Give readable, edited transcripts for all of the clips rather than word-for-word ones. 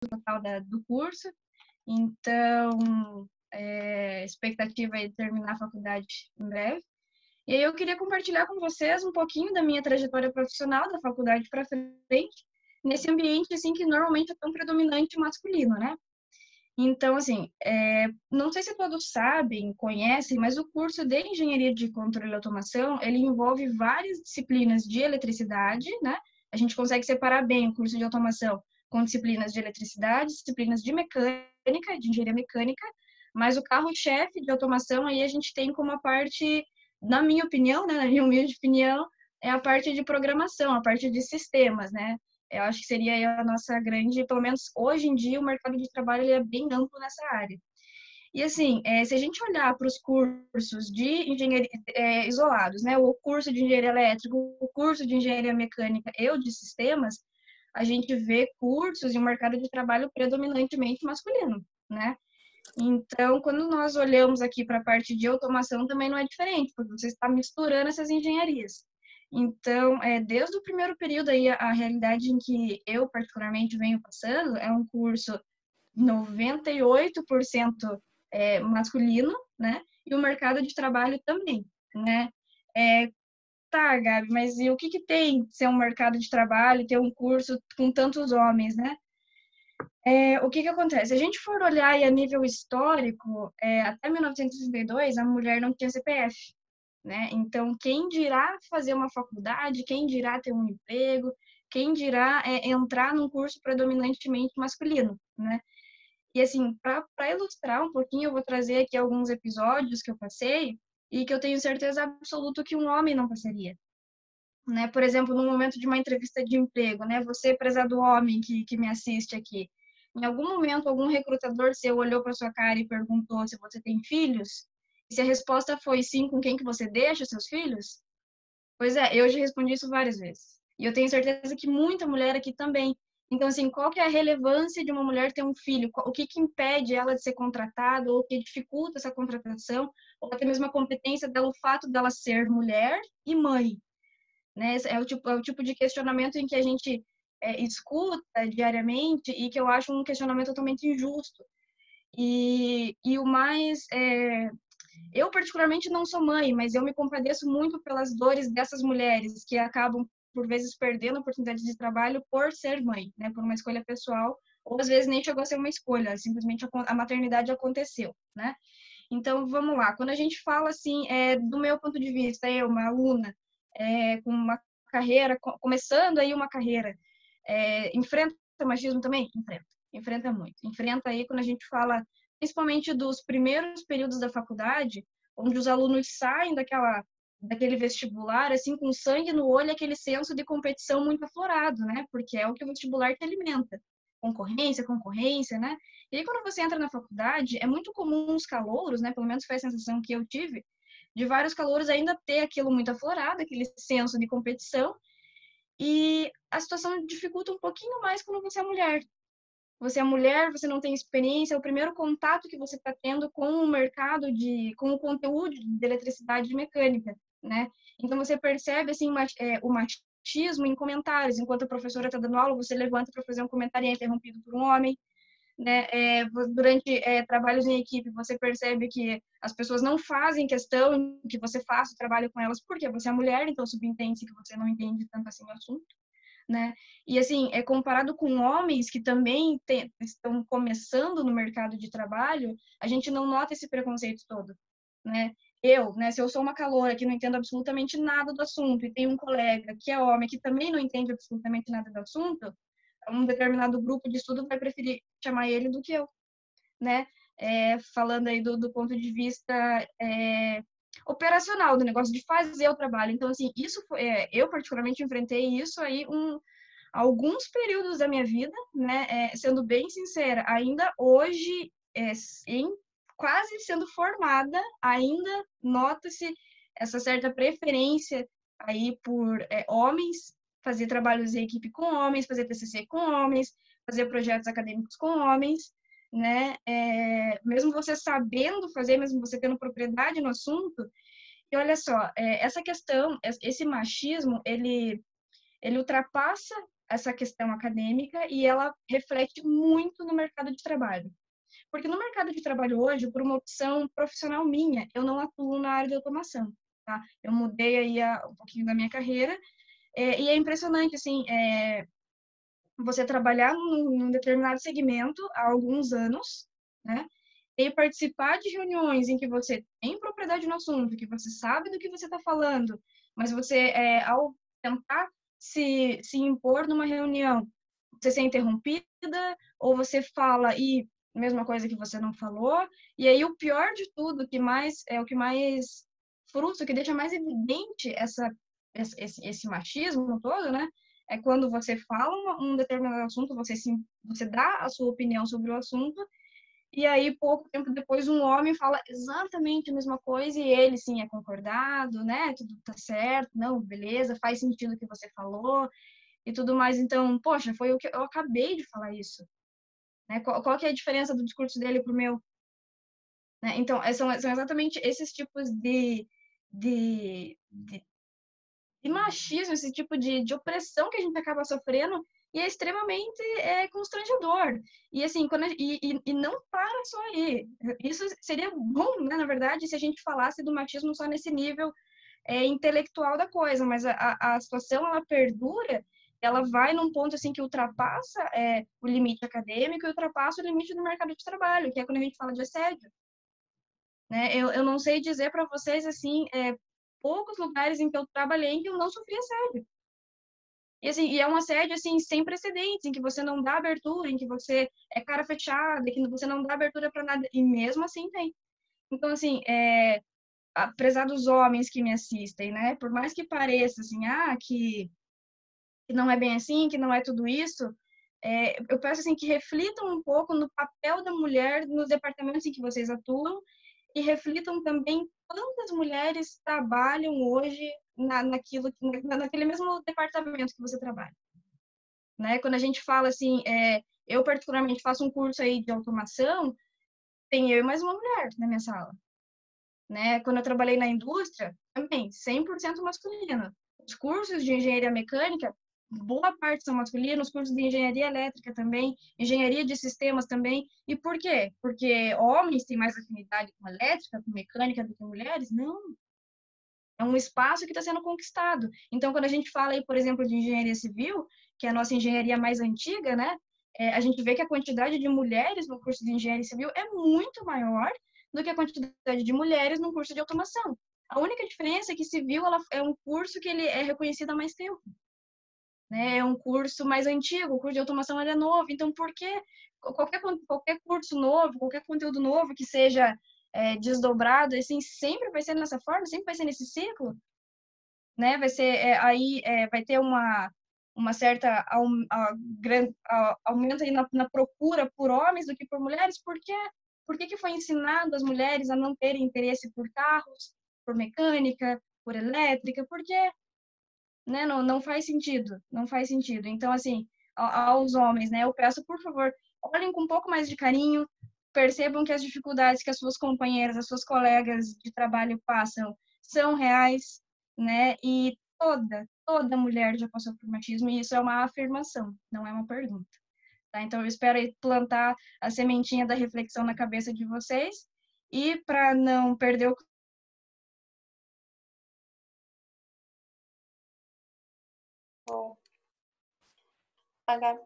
total do curso. Então, a expectativa é terminar a faculdade em breve. E aí eu queria compartilhar com vocês um pouquinho da minha trajetória profissional da faculdade para frente, nesse ambiente assim que normalmente é tão predominante masculino, né? Então, assim, não sei se todos sabem, conhecem, mas o curso de Engenharia de Controle e Automação, ele envolve várias disciplinas de eletricidade, né? A gente consegue separar bem o curso de automação com disciplinas de eletricidade, disciplinas de mecânica, de engenharia mecânica, mas o carro-chefe de automação aí a gente tem como a parte, na minha opinião, né, na minha humilde opinião, é a parte de programação, a parte de sistemas, né? Eu acho que seria a nossa grande, pelo menos hoje em dia, o mercado de trabalho ele é bem amplo nessa área. E assim, se a gente olhar para os cursos de engenharia isolados, né, o curso de engenharia elétrica, o curso de engenharia mecânica e o de sistemas, a gente vê cursos e um mercado de trabalho predominantemente masculino, né? Então, quando nós olhamos aqui para a parte de automação, também não é diferente, porque você está misturando essas engenharias. Então, desde o primeiro período aí, a realidade em que eu particularmente venho passando é um curso 98% masculino, né? E o mercado de trabalho também, né? Tá, Gabi, mas e o que tem ser um mercado de trabalho, ter um curso com tantos homens, né? O que acontece? Se a gente for olhar aí a nível histórico, até 1932, a mulher não tinha CPF, né? Então, quem dirá fazer uma faculdade, quem dirá ter um emprego, quem dirá entrar num curso predominantemente masculino, né? E assim, para ilustrar um pouquinho, eu vou trazer aqui alguns episódios que eu passei e que eu tenho certeza absoluta que um homem não passaria, né? Por exemplo, no momento de uma entrevista de emprego, né? Você, prezado homem que me assiste aqui, em algum momento, algum recrutador seu olhou para sua cara e perguntou se você tem filhos? E se a resposta foi sim, com quem que você deixa seus filhos? Pois é, eu já respondi isso várias vezes. E eu tenho certeza que muita mulher aqui também. Então, assim, qual que é a relevância de uma mulher ter um filho? O que que impede ela de ser contratada, ou o que dificulta essa contratação, ou até mesmo a competência dela, o fato dela ser mulher e mãe, né? Esse é o tipo de questionamento em que a gente escuta diariamente e que eu acho um questionamento totalmente injusto. E o mais eu, particularmente, não sou mãe, mas eu me compadeço muito pelas dores dessas mulheres que acabam, por vezes, perdendo oportunidades de trabalho por ser mãe, né? Por uma escolha pessoal, ou às vezes nem chegou a ser uma escolha, simplesmente a maternidade aconteceu, né? Então, vamos lá. Quando a gente fala, assim, do meu ponto de vista, eu, uma aluna, com uma carreira, começando aí uma carreira, enfrenta machismo também? Enfrenta. Enfrenta muito. Enfrenta aí quando a gente fala principalmente dos primeiros períodos da faculdade, onde os alunos saem daquele vestibular, assim, com sangue no olho, aquele senso de competição muito aflorado, né? Porque é o que o vestibular te alimenta. Concorrência, concorrência, né? E aí, quando você entra na faculdade, é muito comum os calouros, né? Pelo menos foi a sensação que eu tive, de vários calouros ainda ter aquilo muito aflorado, aquele senso de competição, e a situação dificulta um pouquinho mais quando você é mulher, você é mulher, você não tem experiência, é o primeiro contato que você está tendo com o mercado com o conteúdo de eletricidade e mecânica, né? Então você percebe assim o machismo em comentários. Enquanto a professora está dando aula, você levanta para fazer um comentário e é interrompido por um homem, né? Durante trabalhos em equipe, você percebe que as pessoas não fazem questão que você faça o trabalho com elas porque você é mulher, então subentende-se que você não entende tanto assim o assunto, né? E assim, comparado com homens que também estão começando no mercado de trabalho, a gente não nota esse preconceito todo, né? Eu, né, se eu sou uma caloura que não entendo absolutamente nada do assunto e tem um colega que é homem que também não entende absolutamente nada do assunto, um determinado grupo de estudo vai preferir chamar ele do que eu, né? Falando aí do ponto de vista operacional, do negócio de fazer o trabalho. Então, assim, eu particularmente enfrentei isso aí alguns períodos da minha vida, né? Sendo bem sincera, ainda hoje, quase sendo formada, ainda nota-se essa certa preferência aí por homens, fazer trabalhos em equipe com homens, fazer TCC com homens, fazer projetos acadêmicos com homens, né? Mesmo você sabendo fazer, mesmo você tendo propriedade no assunto. E olha só, essa questão, esse machismo, ele ultrapassa essa questão acadêmica e ela reflete muito no mercado de trabalho. Porque no mercado de trabalho hoje, por uma opção profissional minha, eu não atuo na área de automação, tá? Eu mudei aí um pouquinho da minha carreira, e é impressionante, assim, você trabalhar num determinado segmento há alguns anos, né? E participar de reuniões em que você tem propriedade no assunto, que você sabe do que você está falando, mas você, ao tentar se impor numa reunião, você ser interrompida, ou você fala e mesma coisa que você não falou, e aí o pior de tudo, o que mais frustra, o que deixa mais evidente esse machismo todo, né? É quando você fala um determinado assunto, você dá a sua opinião sobre o assunto, e aí, pouco tempo depois, um homem fala exatamente a mesma coisa e ele, sim, é concordado, né? Tudo tá certo, não, beleza, faz sentido o que você falou e tudo mais. Então, poxa, foi o que eu acabei de falar isso, né? Qual que é a diferença do discurso dele pro meu, né? Então, são exatamente esses tipos de, de de machismo, esse tipo de opressão que a gente acaba sofrendo, e é extremamente constrangedor. E assim, e não para só aí. Isso seria bom, né, na verdade, se a gente falasse do machismo só nesse nível intelectual da coisa, mas a situação, ela perdura, ela vai num ponto assim que ultrapassa o limite acadêmico e ultrapassa o limite do mercado de trabalho, que é quando a gente fala de assédio. Né? Eu não sei dizer para vocês, assim, poucos lugares em que eu trabalhei em que eu não sofri assédio. E, assim, e é um assédio, assim, sem precedentes, em que você não dá abertura, em que você é cara fechada, que você não dá abertura para nada, e mesmo assim tem. Então, assim, apesar dos homens que me assistem, né, por mais que pareça, assim, que não é bem assim, que não é tudo isso, eu peço, assim, que reflitam um pouco no papel da mulher nos departamentos em que vocês atuam e reflitam também quantas mulheres trabalham hoje naquele mesmo departamento que você trabalha, né? Quando a gente fala assim, eu particularmente faço um curso aí de automação, tem eu e mais uma mulher na minha sala, né? Quando eu trabalhei na indústria, também 100% masculino. Os cursos de engenharia mecânica, boa parte são masculinos, os cursos de engenharia elétrica também, engenharia de sistemas também. E por quê? Porque homens têm mais afinidade com elétrica, com mecânica do que mulheres? Não. É um espaço que está sendo conquistado. Então, quando a gente fala aí, por exemplo, de engenharia civil, que é a nossa engenharia mais antiga, né? A gente vê que a quantidade de mulheres no curso de engenharia civil é muito maior do que a quantidade de mulheres no curso de automação. A única diferença é que civil ela é um curso que ele é reconhecido há mais tempo, né? É um curso mais antigo, o curso de automação ele é novo. Então, por que qualquer curso novo, qualquer conteúdo novo que seja desdobrado, assim, sempre vai ser nessa forma, sempre vai ser nesse ciclo, né? Vai ser vai ter uma certa aumento aí na procura por homens do que por mulheres. Por quê? Por que foi ensinado as mulheres a não terem interesse por carros, por mecânica, por elétrica? Por quê? Né? Não faz sentido, não faz sentido. Então, assim, aos homens, né? Eu peço, por favor, olhem com um pouco mais de carinho, percebam que as dificuldades que as suas companheiras, as suas colegas de trabalho passam são reais, né? E toda mulher já passou por machismo, e isso é uma afirmação, não é uma pergunta. Tá? Então, eu espero aí plantar a sementinha da reflexão na cabeça de vocês, e para não perder o Bom, a Gabi...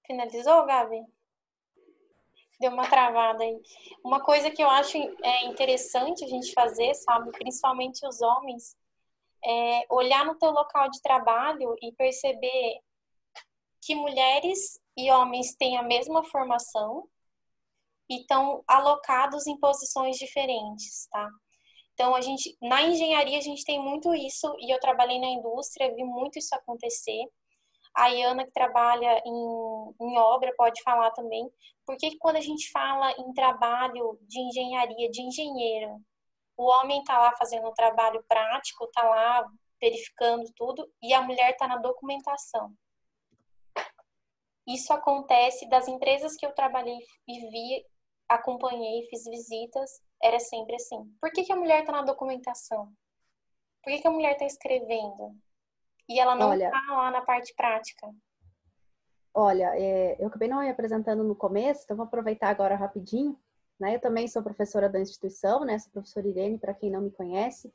Finalizou, Gabi? Deu uma travada aí. Uma coisa que eu acho interessante a gente fazer, sabe, principalmente os homens, é olhar no teu local de trabalho e perceber que mulheres e homens têm a mesma formação e estão alocados em posições diferentes, tá? Então, na engenharia, a gente tem muito isso, e eu trabalhei na indústria, vi muito isso acontecer. A Iana, que trabalha em obra, pode falar também. Porque quando a gente fala em trabalho de engenharia, de engenheiro, o homem está lá fazendo um trabalho prático, está lá verificando tudo, e a mulher está na documentação. Isso acontece das empresas que eu trabalhei e vi, acompanhei, fiz visitas, era sempre assim. Por que a mulher está na documentação? Por que a mulher está escrevendo? e ela não Olha, está lá na parte prática. olha, eu acabei não me apresentando no começo, então vou aproveitar agora rapidinho, né? Eu também sou professora da instituição, né? Sou professora Irene, para quem não me conhece.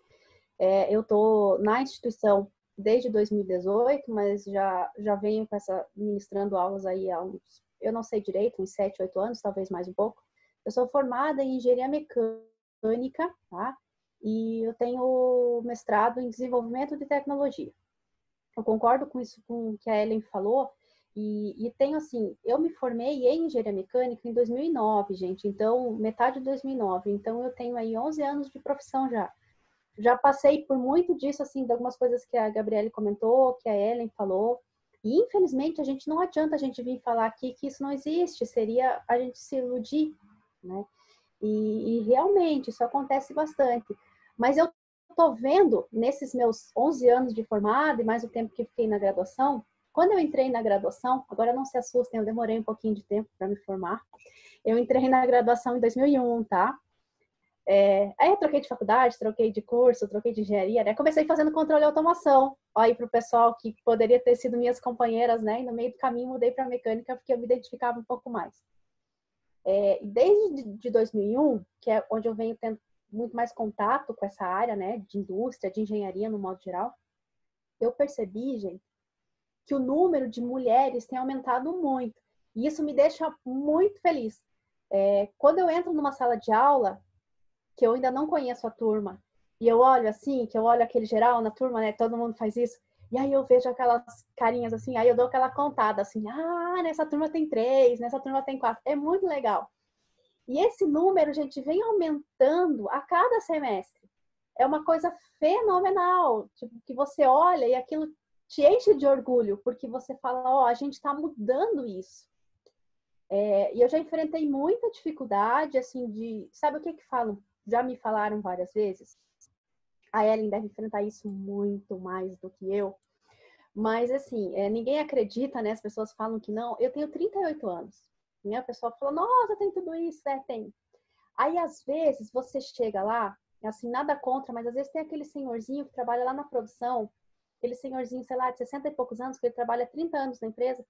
Eu estou na instituição desde 2018, mas já venho ministrando aulas aí há uns, eu não sei direito, uns 7, 8 anos, talvez mais um pouco. Eu sou formada em engenharia mecânica, tá? E eu tenho mestrado em desenvolvimento de tecnologia. Eu concordo com isso, com o que a Ellen falou, e tenho assim, eu me formei em engenharia mecânica em 2009, gente, então, metade de 2009, então eu tenho aí 11 anos de profissão já. Já passei por muito disso, assim, de algumas coisas que a Gabriele comentou, que a Ellen falou, e infelizmente a gente não adianta a gente vir falar aqui que isso não existe, seria a gente se iludir, né? E realmente isso acontece bastante. Mas eu tô vendo, nesses meus 11 anos de formada e mais o tempo que fiquei na graduação, quando eu entrei na graduação, agora não se assustem, eu demorei um pouquinho de tempo para me formar. Eu entrei na graduação em 2001, tá? Aí eu troquei de faculdade, troquei de curso, troquei de engenharia, né? Comecei fazendo controle e automação. Aí para o pessoal que poderia ter sido minhas companheiras, né? E no meio do caminho mudei para mecânica porque eu me identificava um pouco mais. Desde de 2001, que é onde eu venho tendo muito mais contato com essa área, né? De indústria, de engenharia no modo geral, eu percebi, gente, que o número de mulheres tem aumentado muito. E isso me deixa muito feliz. Quando eu entro numa sala de aula, que eu ainda não conheço a turma, e eu olho assim, que eu olho aquele geral na turma, né? Todo mundo faz isso. E aí eu vejo aquelas carinhas assim, aí eu dou aquela contada assim, nessa turma tem 3, nessa turma tem 4. É muito legal. E esse número, gente, vem aumentando a cada semestre. É uma coisa fenomenal, tipo, que você olha e aquilo te enche de orgulho, porque você fala, a gente está mudando isso. E eu já enfrentei muita dificuldade, assim, sabe o que falam? Já me falaram várias vezes. A Ellen deve enfrentar isso muito mais do que eu. Mas, assim, ninguém acredita, né? As pessoas falam que não. Eu tenho 38 anos. Né? A pessoa fala, nossa, tem tudo isso, tem. Aí, às vezes, você chega lá, assim, nada contra, mas às vezes tem aquele senhorzinho que trabalha lá na produção, aquele senhorzinho, sei lá, de 60 e poucos anos, que ele trabalha 30 anos na empresa.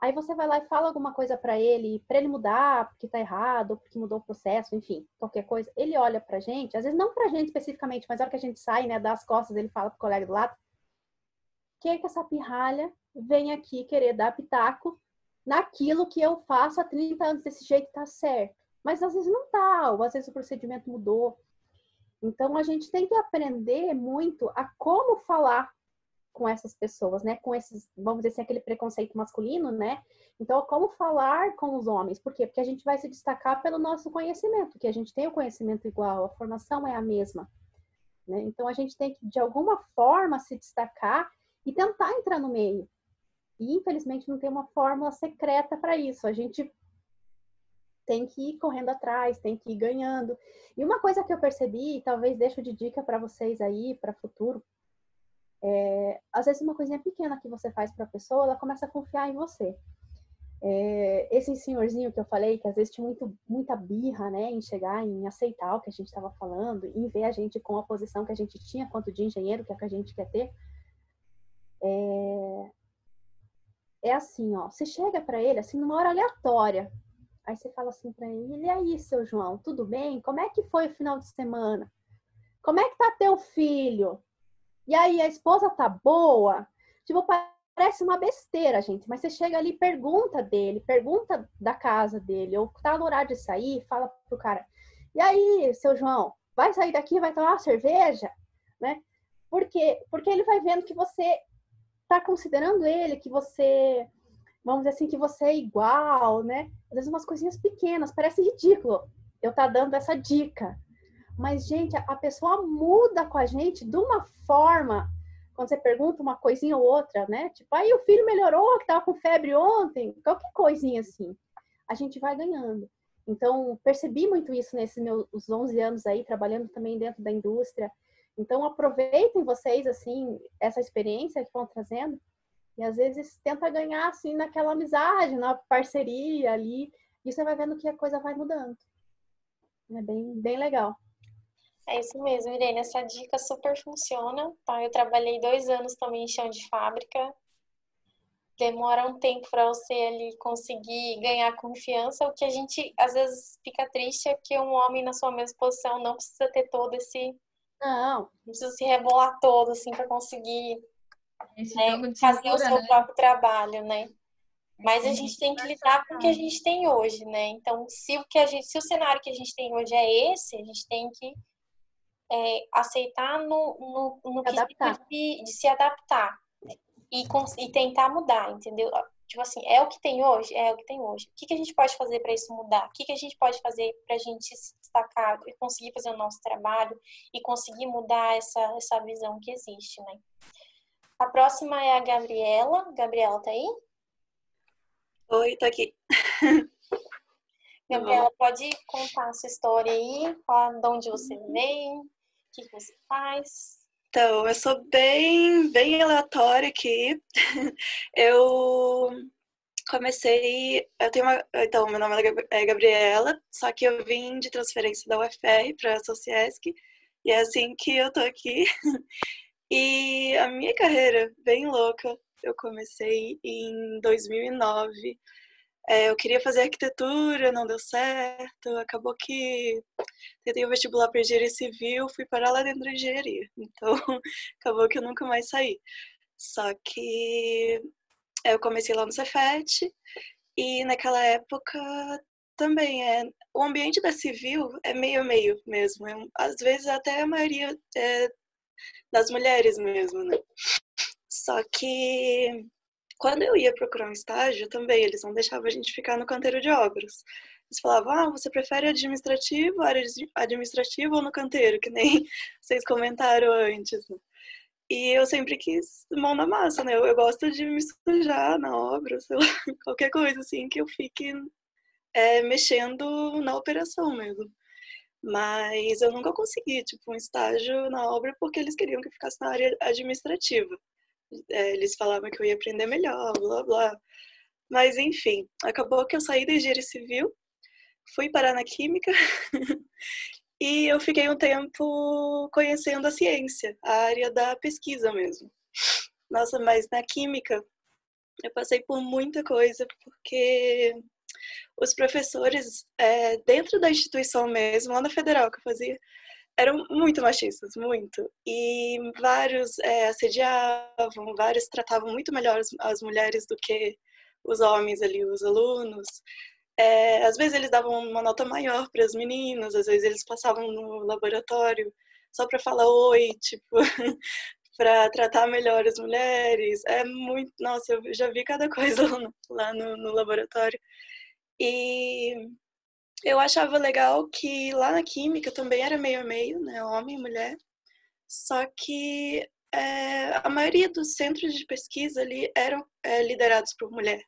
Aí você vai lá e fala alguma coisa para ele mudar, porque tá errado, ou porque mudou o processo, enfim, qualquer coisa. Ele olha pra gente, às vezes não pra gente especificamente, mas na hora que a gente sai, né, das costas, ele fala pro colega do lado, que essa pirralha vem aqui querer dar pitaco naquilo que eu faço há 30 anos desse jeito tá certo. Mas às vezes não tá, ou às vezes o procedimento mudou. Então a gente tem que aprender muito a como falar com essas pessoas, né? Com esses, vamos dizer assim, aquele preconceito masculino, né? Então, como falar com os homens? Por quê? Porque a gente vai se destacar pelo nosso conhecimento, que a gente tem o conhecimento igual, a formação é a mesma, né? Então, a gente tem que, de alguma forma, se destacar e tentar entrar no meio. E, infelizmente, não tem uma fórmula secreta para isso. A gente tem que ir correndo atrás, tem que ir ganhando. E uma coisa que eu percebi, talvez deixo de dica para vocês aí, para o futuro, às vezes uma coisinha pequena que você faz para a pessoa, ela começa a confiar em você. Esse senhorzinho que eu falei, que às vezes tinha muita birra, né, em chegar, em aceitar o que a gente estava falando, em ver a gente com a posição que a gente tinha quanto de engenheiro, que é o que a gente quer ter, assim, você chega para ele, assim, numa hora aleatória, aí você fala assim para ele, e aí, seu João, tudo bem? Como é que foi o final de semana? Como é que tá teu filho? E aí, a esposa tá boa? Tipo, parece uma besteira, gente. Mas você chega ali e pergunta dele, pergunta da casa dele, ou tá no horário de sair, fala pro cara, e aí, seu João, vai sair daqui, vai tomar uma cerveja? Né? Por quê? Porque ele vai vendo que você tá considerando ele, que você, vamos dizer assim, que você é igual, né? Às vezes umas coisinhas pequenas, parece ridículo eu tá dando essa dica. Mas, gente, a pessoa muda com a gente de uma forma, quando você pergunta uma coisinha ou outra, né? Tipo, aí o filho melhorou, que tava com febre ontem, qualquer coisinha assim. A gente vai ganhando. Então, percebi muito isso nesses meus 11 anos aí, trabalhando também dentro da indústria. Então, aproveitem vocês, assim, essa experiência que vão trazendo e, às vezes, tenta ganhar, assim, naquela amizade, na parceria ali, e você vai vendo que a coisa vai mudando. É bem, bem legal. É isso mesmo, Irene. Essa dica super funciona, tá? Eu trabalhei 2 anos também em chão de fábrica. Demora um tempo para você ali conseguir ganhar confiança. O que a gente às vezes fica triste é que um homem na sua mesma posição não precisa ter todo esse, Não, não precisa se rebolar todo assim para conseguir, Esse né, jogo de fazer o cintura, seu né? próprio trabalho, né? Mas a Tem que gente tem que conversar, lidar com o que a gente tem hoje, né? Então, se o cenário que a gente tem hoje é esse, a gente tem que aceitar no se quesito adaptar. de se adaptar e tentar mudar, entendeu? Tipo assim, é o que tem hoje? É o que tem hoje. O que que a gente pode fazer para isso mudar? O que que a gente pode fazer para a gente se destacar e conseguir fazer o nosso trabalho e conseguir mudar essa visão que existe, né? A próxima é a Gabriela. Gabriela, tá aí? Oi, tô aqui. Tá bom. Gabriela, pode contar a sua história aí, falar de onde você vem, o que você faz. Então, eu sou bem aleatória aqui. Eu eu tenho então, meu nome é Gabriela, só que eu vim de transferência da UFR para a Sociesc, e é assim que eu tô aqui. E a minha carreira, bem louca, eu comecei em 2009. Eu queria fazer arquitetura, não deu certo. Acabou que tentei o vestibular para engenharia civil, fui parar lá dentro da engenharia. Então, acabou que eu nunca mais saí. Só que eu comecei lá no Cefet e naquela época também o ambiente da civil é meio a meio mesmo. Às vezes até a maioria é das mulheres mesmo, né? Só que quando eu ia procurar um estágio também, eles não deixavam a gente ficar no canteiro de obras. Eles falavam, você prefere administrativo, área administrativa ou no canteiro, que nem vocês comentaram antes, né? E eu sempre quis mão na massa, né? Eu gosto de me sujar na obra, sei lá, qualquer coisa assim que eu fique mexendo na operação mesmo. Mas eu nunca consegui, tipo, um estágio na obra porque eles queriam que eu ficasse na área administrativa. Eles falavam que eu ia aprender melhor, blá blá. Mas enfim, acabou que eu saí da engenharia civil, fui parar na química e eu fiquei um tempo conhecendo a ciência, a área da pesquisa mesmo. Nossa, mas na química eu passei por muita coisa, porque os professores, dentro da instituição mesmo, lá na federal que eu fazia, eram muito machistas, muito. E vários assediavam, vários tratavam muito melhor as mulheres do que os homens ali, os alunos. Às vezes eles davam uma nota maior para as meninas, às vezes eles passavam no laboratório só para falar oi, tipo, para tratar melhor as mulheres. É muito, nossa, eu já vi cada coisa lá no laboratório. E eu achava legal que lá na química também era meio a meio, né, homem e mulher. Só que a maioria dos centros de pesquisa ali eram liderados por mulher.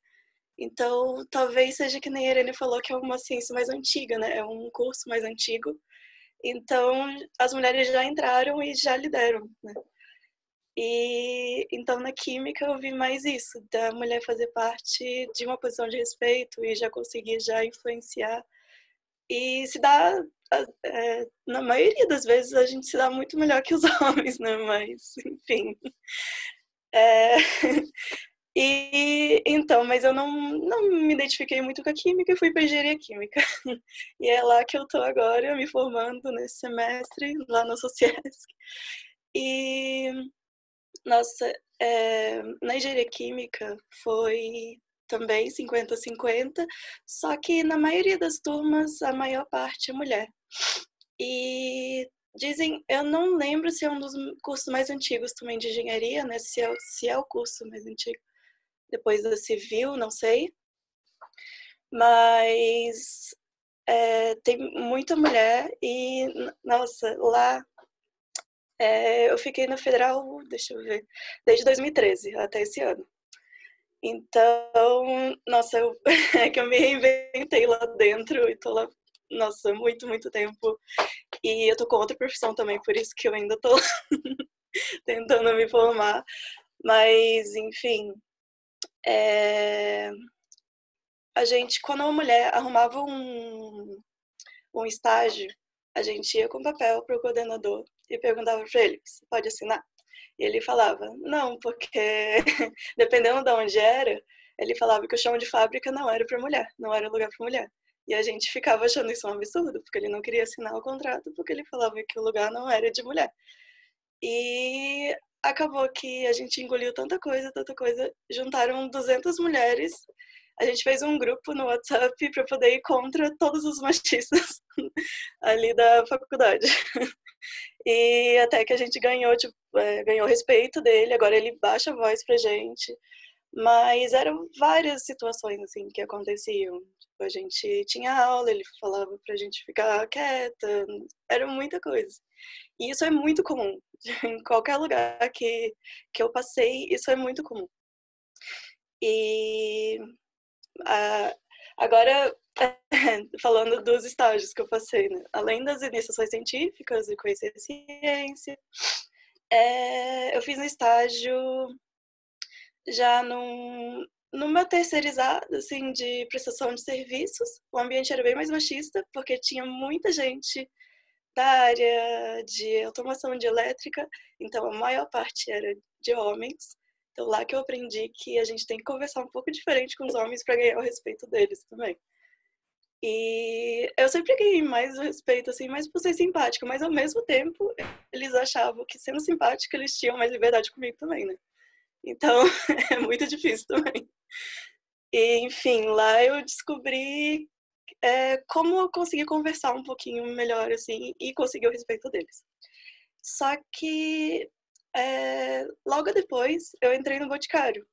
Então, talvez seja que nem a Irene falou, que é uma ciência mais antiga, né? É um curso mais antigo. Então, as mulheres já entraram e já lideram, né? E então na química eu vi mais isso, da mulher fazer parte de uma posição de respeito e já conseguir já influenciar. E se dá, na maioria das vezes a gente se dá muito melhor que os homens, né? Mas, enfim. É, então, mas eu não me identifiquei muito com a química e fui para engenharia química. E é lá que eu tô agora, me formando nesse semestre, lá na Sociesc. E, nossa, na engenharia química foi também 50-50, só que na maioria das turmas a maior parte é mulher. E dizem, eu não lembro se é um dos cursos mais antigos também de engenharia, né? Se é o curso mais antigo depois da civil, não sei. Mas tem muita mulher e, nossa, lá eu fiquei na federal, deixa eu ver, desde 2013 até esse ano. Então, nossa, é que eu me reinventei lá dentro e tô lá, nossa, muito tempo. E eu tô com outra profissão também, por isso que eu ainda tô tentando me formar. Mas, enfim, a gente, quando uma mulher arrumava um estágio, a gente ia com papel para o coordenador e perguntava para ele, você pode assinar? E ele falava, não, porque dependendo de onde era, ele falava que o chão de fábrica não era para mulher, não era lugar para mulher. E a gente ficava achando isso um absurdo, porque ele não queria assinar o contrato, porque ele falava que o lugar não era de mulher. E acabou que a gente engoliu tanta coisa, juntaram 200 mulheres. A gente fez um grupo no WhatsApp para poder ir contra todos os machistas ali da faculdade. E até que a gente ganhou, tipo, ganhou respeito dele, agora ele baixa a voz pra gente. Mas eram várias situações, assim, que aconteciam. Tipo, a gente tinha aula, ele falava pra gente ficar quieta, era muita coisa. E isso é muito comum. Em qualquer lugar que eu passei, isso é muito comum. E agora, falando dos estágios que eu passei, né? Além das iniciações científicas e conhecer a ciência, eu fiz um estágio já numa terceirizada, assim, de prestação de serviços. O ambiente era bem mais machista, porque tinha muita gente da área de automação de elétrica, então a maior parte era de homens. Então lá que eu aprendi que a gente tem que conversar um pouco diferente com os homens para ganhar o respeito deles também. E eu sempre ganhei mais o respeito, assim, mais por ser simpática, mas ao mesmo tempo eles achavam que sendo simpática eles tinham mais liberdade comigo também, né? Então é muito difícil também. E, enfim, lá eu descobri como eu consegui conversar um pouquinho melhor, assim, e conseguir o respeito deles. Só que logo depois eu entrei no Boticário.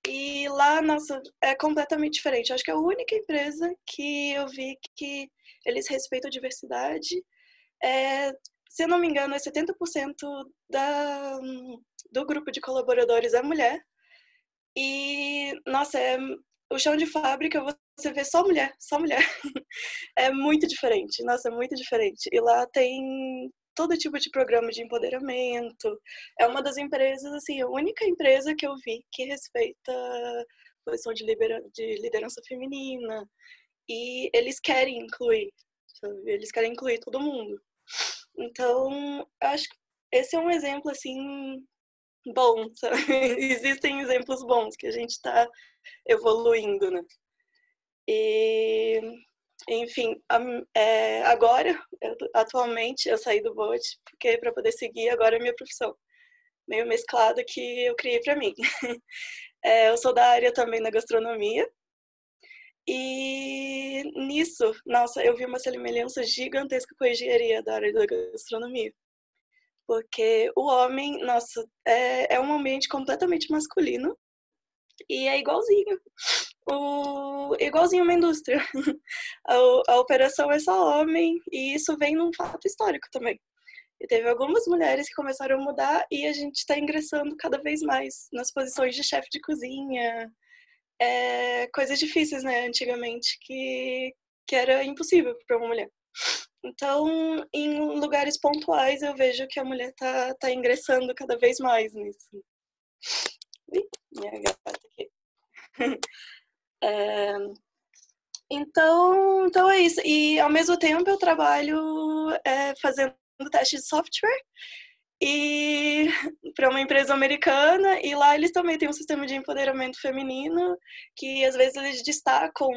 E lá, nossa, é completamente diferente. Acho que é a única empresa que eu vi que eles respeitam a diversidade. Se eu não me engano, 70% do grupo de colaboradores é mulher. E, nossa, o chão de fábrica você vê só mulher, só mulher. É muito diferente, nossa, é muito diferente. E lá tem todo tipo de programa de empoderamento. É uma das empresas, assim, a única empresa que eu vi que respeita a posição de liderança feminina. E eles querem incluir, sabe? Eles querem incluir todo mundo. Então, acho que esse é um exemplo, assim, bom, sabe? Existem exemplos bons que a gente está evoluindo, né? E, enfim, agora, atualmente, eu saí do bote porque para poder seguir agora a minha profissão, meio mesclada que eu criei para mim. Eu sou da área também da gastronomia e nisso, nossa, eu vi uma semelhança gigantesca com a engenharia da área da gastronomia. Porque o homem, nossa, é um ambiente completamente masculino e é igualzinho uma indústria. A operação é só homem e isso vem num fato histórico também. E teve algumas mulheres que começaram a mudar e a gente está ingressando cada vez mais nas posições de chefe de cozinha, coisas difíceis, né, antigamente, que era impossível para uma mulher. Então, em lugares pontuais, eu vejo que a mulher tá ingressando cada vez mais nisso. Ih, minha gata aqui. Então é isso. E, ao mesmo tempo, eu trabalho fazendo teste de software e para uma empresa americana, e lá eles também têm um sistema de empoderamento feminino, que às vezes eles destacam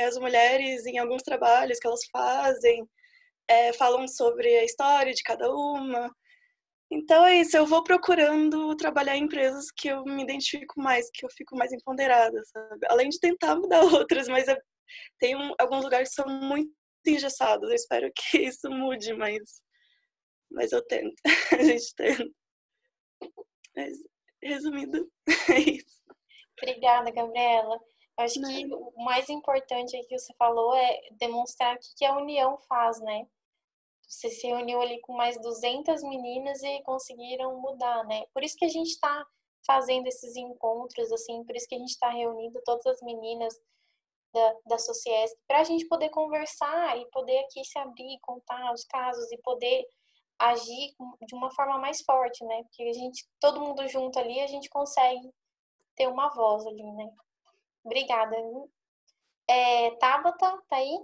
as mulheres em alguns trabalhos que elas fazem, falam sobre a história de cada uma. Então é isso, eu vou procurando trabalhar em empresas que eu me identifico mais, que eu fico mais empoderada, sabe? Além de tentar mudar outras, mas tem alguns lugares que são muito engessados. Eu espero que isso mude, mas eu tento. A gente tenta. Mas, resumindo, é isso. Obrigada, Gabriela. Acho que o mais importante aí que você falou é demonstrar o que a união faz, né? Você se reuniu ali com mais 200 meninas e conseguiram mudar, né? Por isso que a gente está fazendo esses encontros, assim, por isso que a gente está reunindo todas as meninas da Sociesc, para a gente poder conversar e poder aqui se abrir, contar os casos e poder agir de uma forma mais forte, né? Porque a gente, todo mundo junto ali, a gente consegue ter uma voz ali, né? Obrigada. Tabata, tá aí?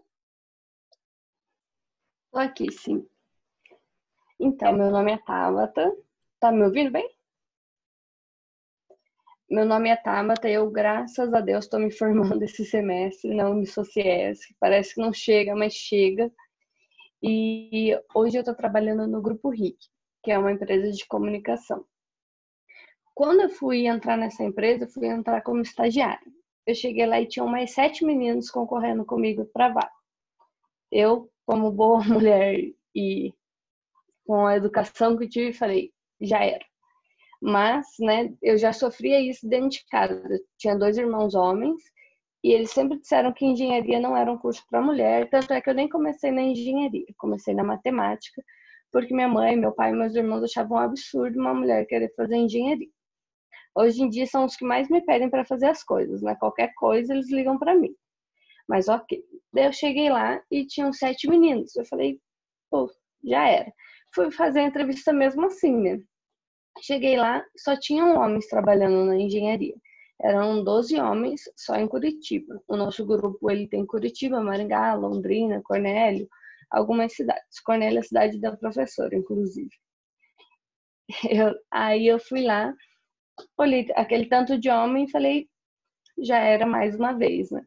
Tô aqui, sim. Então, meu nome é Tabata. Tá me ouvindo bem? Meu nome é Tabata e eu, graças a Deus, estou me formando esse semestre na Unisociesc. Parece que não chega, mas chega. E hoje eu estou trabalhando no Grupo RIC, que é uma empresa de comunicação. Quando eu fui entrar nessa empresa, eu fui entrar como estagiária. Eu cheguei lá e tinham mais 7 meninos concorrendo comigo para vaga. Eu, como boa mulher e com a educação que eu tive, falei, já era. Mas, né, eu já sofria isso dentro de casa. Eu tinha 2 irmãos homens e eles sempre disseram que engenharia não era um curso para mulher. Tanto é que eu nem comecei na engenharia, comecei na matemática, porque minha mãe, meu pai e meus irmãos achavam um absurdo uma mulher querer fazer engenharia. Hoje em dia são os que mais me pedem para fazer as coisas, né? Qualquer coisa eles ligam para mim. Mas ok. Daí eu cheguei lá e tinham 7 meninos. Eu falei, pô, já era. Fui fazer a entrevista mesmo assim, né? Cheguei lá, só tinham homens trabalhando na engenharia. Eram 12 homens só em Curitiba. O nosso grupo ele tem Curitiba, Maringá, Londrina, Cornélio, algumas cidades. Cornélio é a cidade da professora, inclusive. Aí eu fui lá, olhei aquele tanto de homem e falei, já era mais uma vez, né?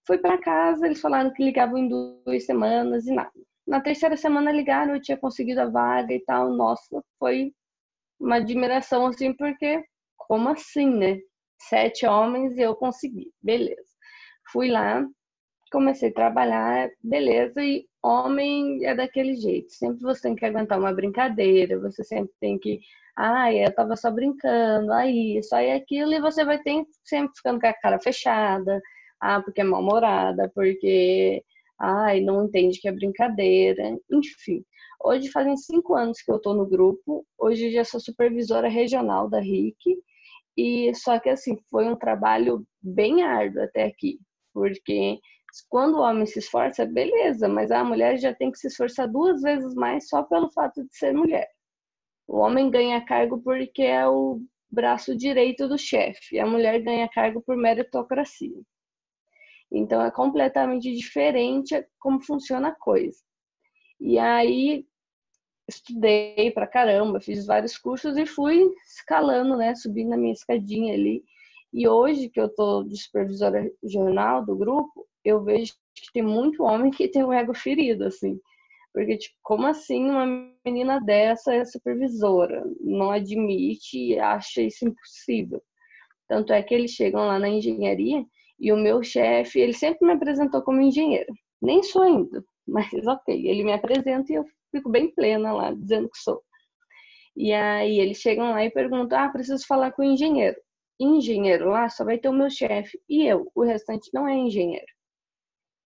Fui para casa, eles falaram que ligavam em 2 semanas e nada. Na terceira semana ligaram, eu tinha conseguido a vaga e tal. Nossa, foi uma admiração assim, porque como assim, né? 7 homens e eu consegui, beleza. Fui lá, comecei a trabalhar, beleza, e homem é daquele jeito. Sempre você tem que aguentar uma brincadeira, você sempre tem que, eu tava só brincando, aí isso, aí aquilo, e você vai ter sempre ficando com a cara fechada, porque é mal-humorada, porque, não entende que é brincadeira, enfim. Hoje fazem 5 anos que eu tô no grupo, hoje já sou supervisora regional da RIC, e só que assim, foi um trabalho bem árduo até aqui, porque quando o homem se esforça, beleza, mas a mulher já tem que se esforçar 2 vezes mais só pelo fato de ser mulher. O homem ganha cargo porque é o braço direito do chefe, e a mulher ganha cargo por meritocracia. Então é completamente diferente como funciona a coisa. E aí estudei pra caramba, fiz vários cursos e fui escalando, né, subindo a minha escadinha ali. E hoje que eu tô de supervisora regional do grupo, eu vejo que tem muito homem que tem o ego ferido, assim. Porque, tipo, como assim uma menina dessa é supervisora? Não admite e acha isso impossível. Tanto é que eles chegam lá na engenharia e o meu chefe, ele sempre me apresentou como engenheiro. Nem sou ainda, mas ok, ele me apresenta e eu fico bem plena lá, dizendo que sou. E aí eles chegam lá e perguntam, preciso falar com o engenheiro. Engenheiro lá só vai ter o meu chefe e eu, o restante não é engenheiro.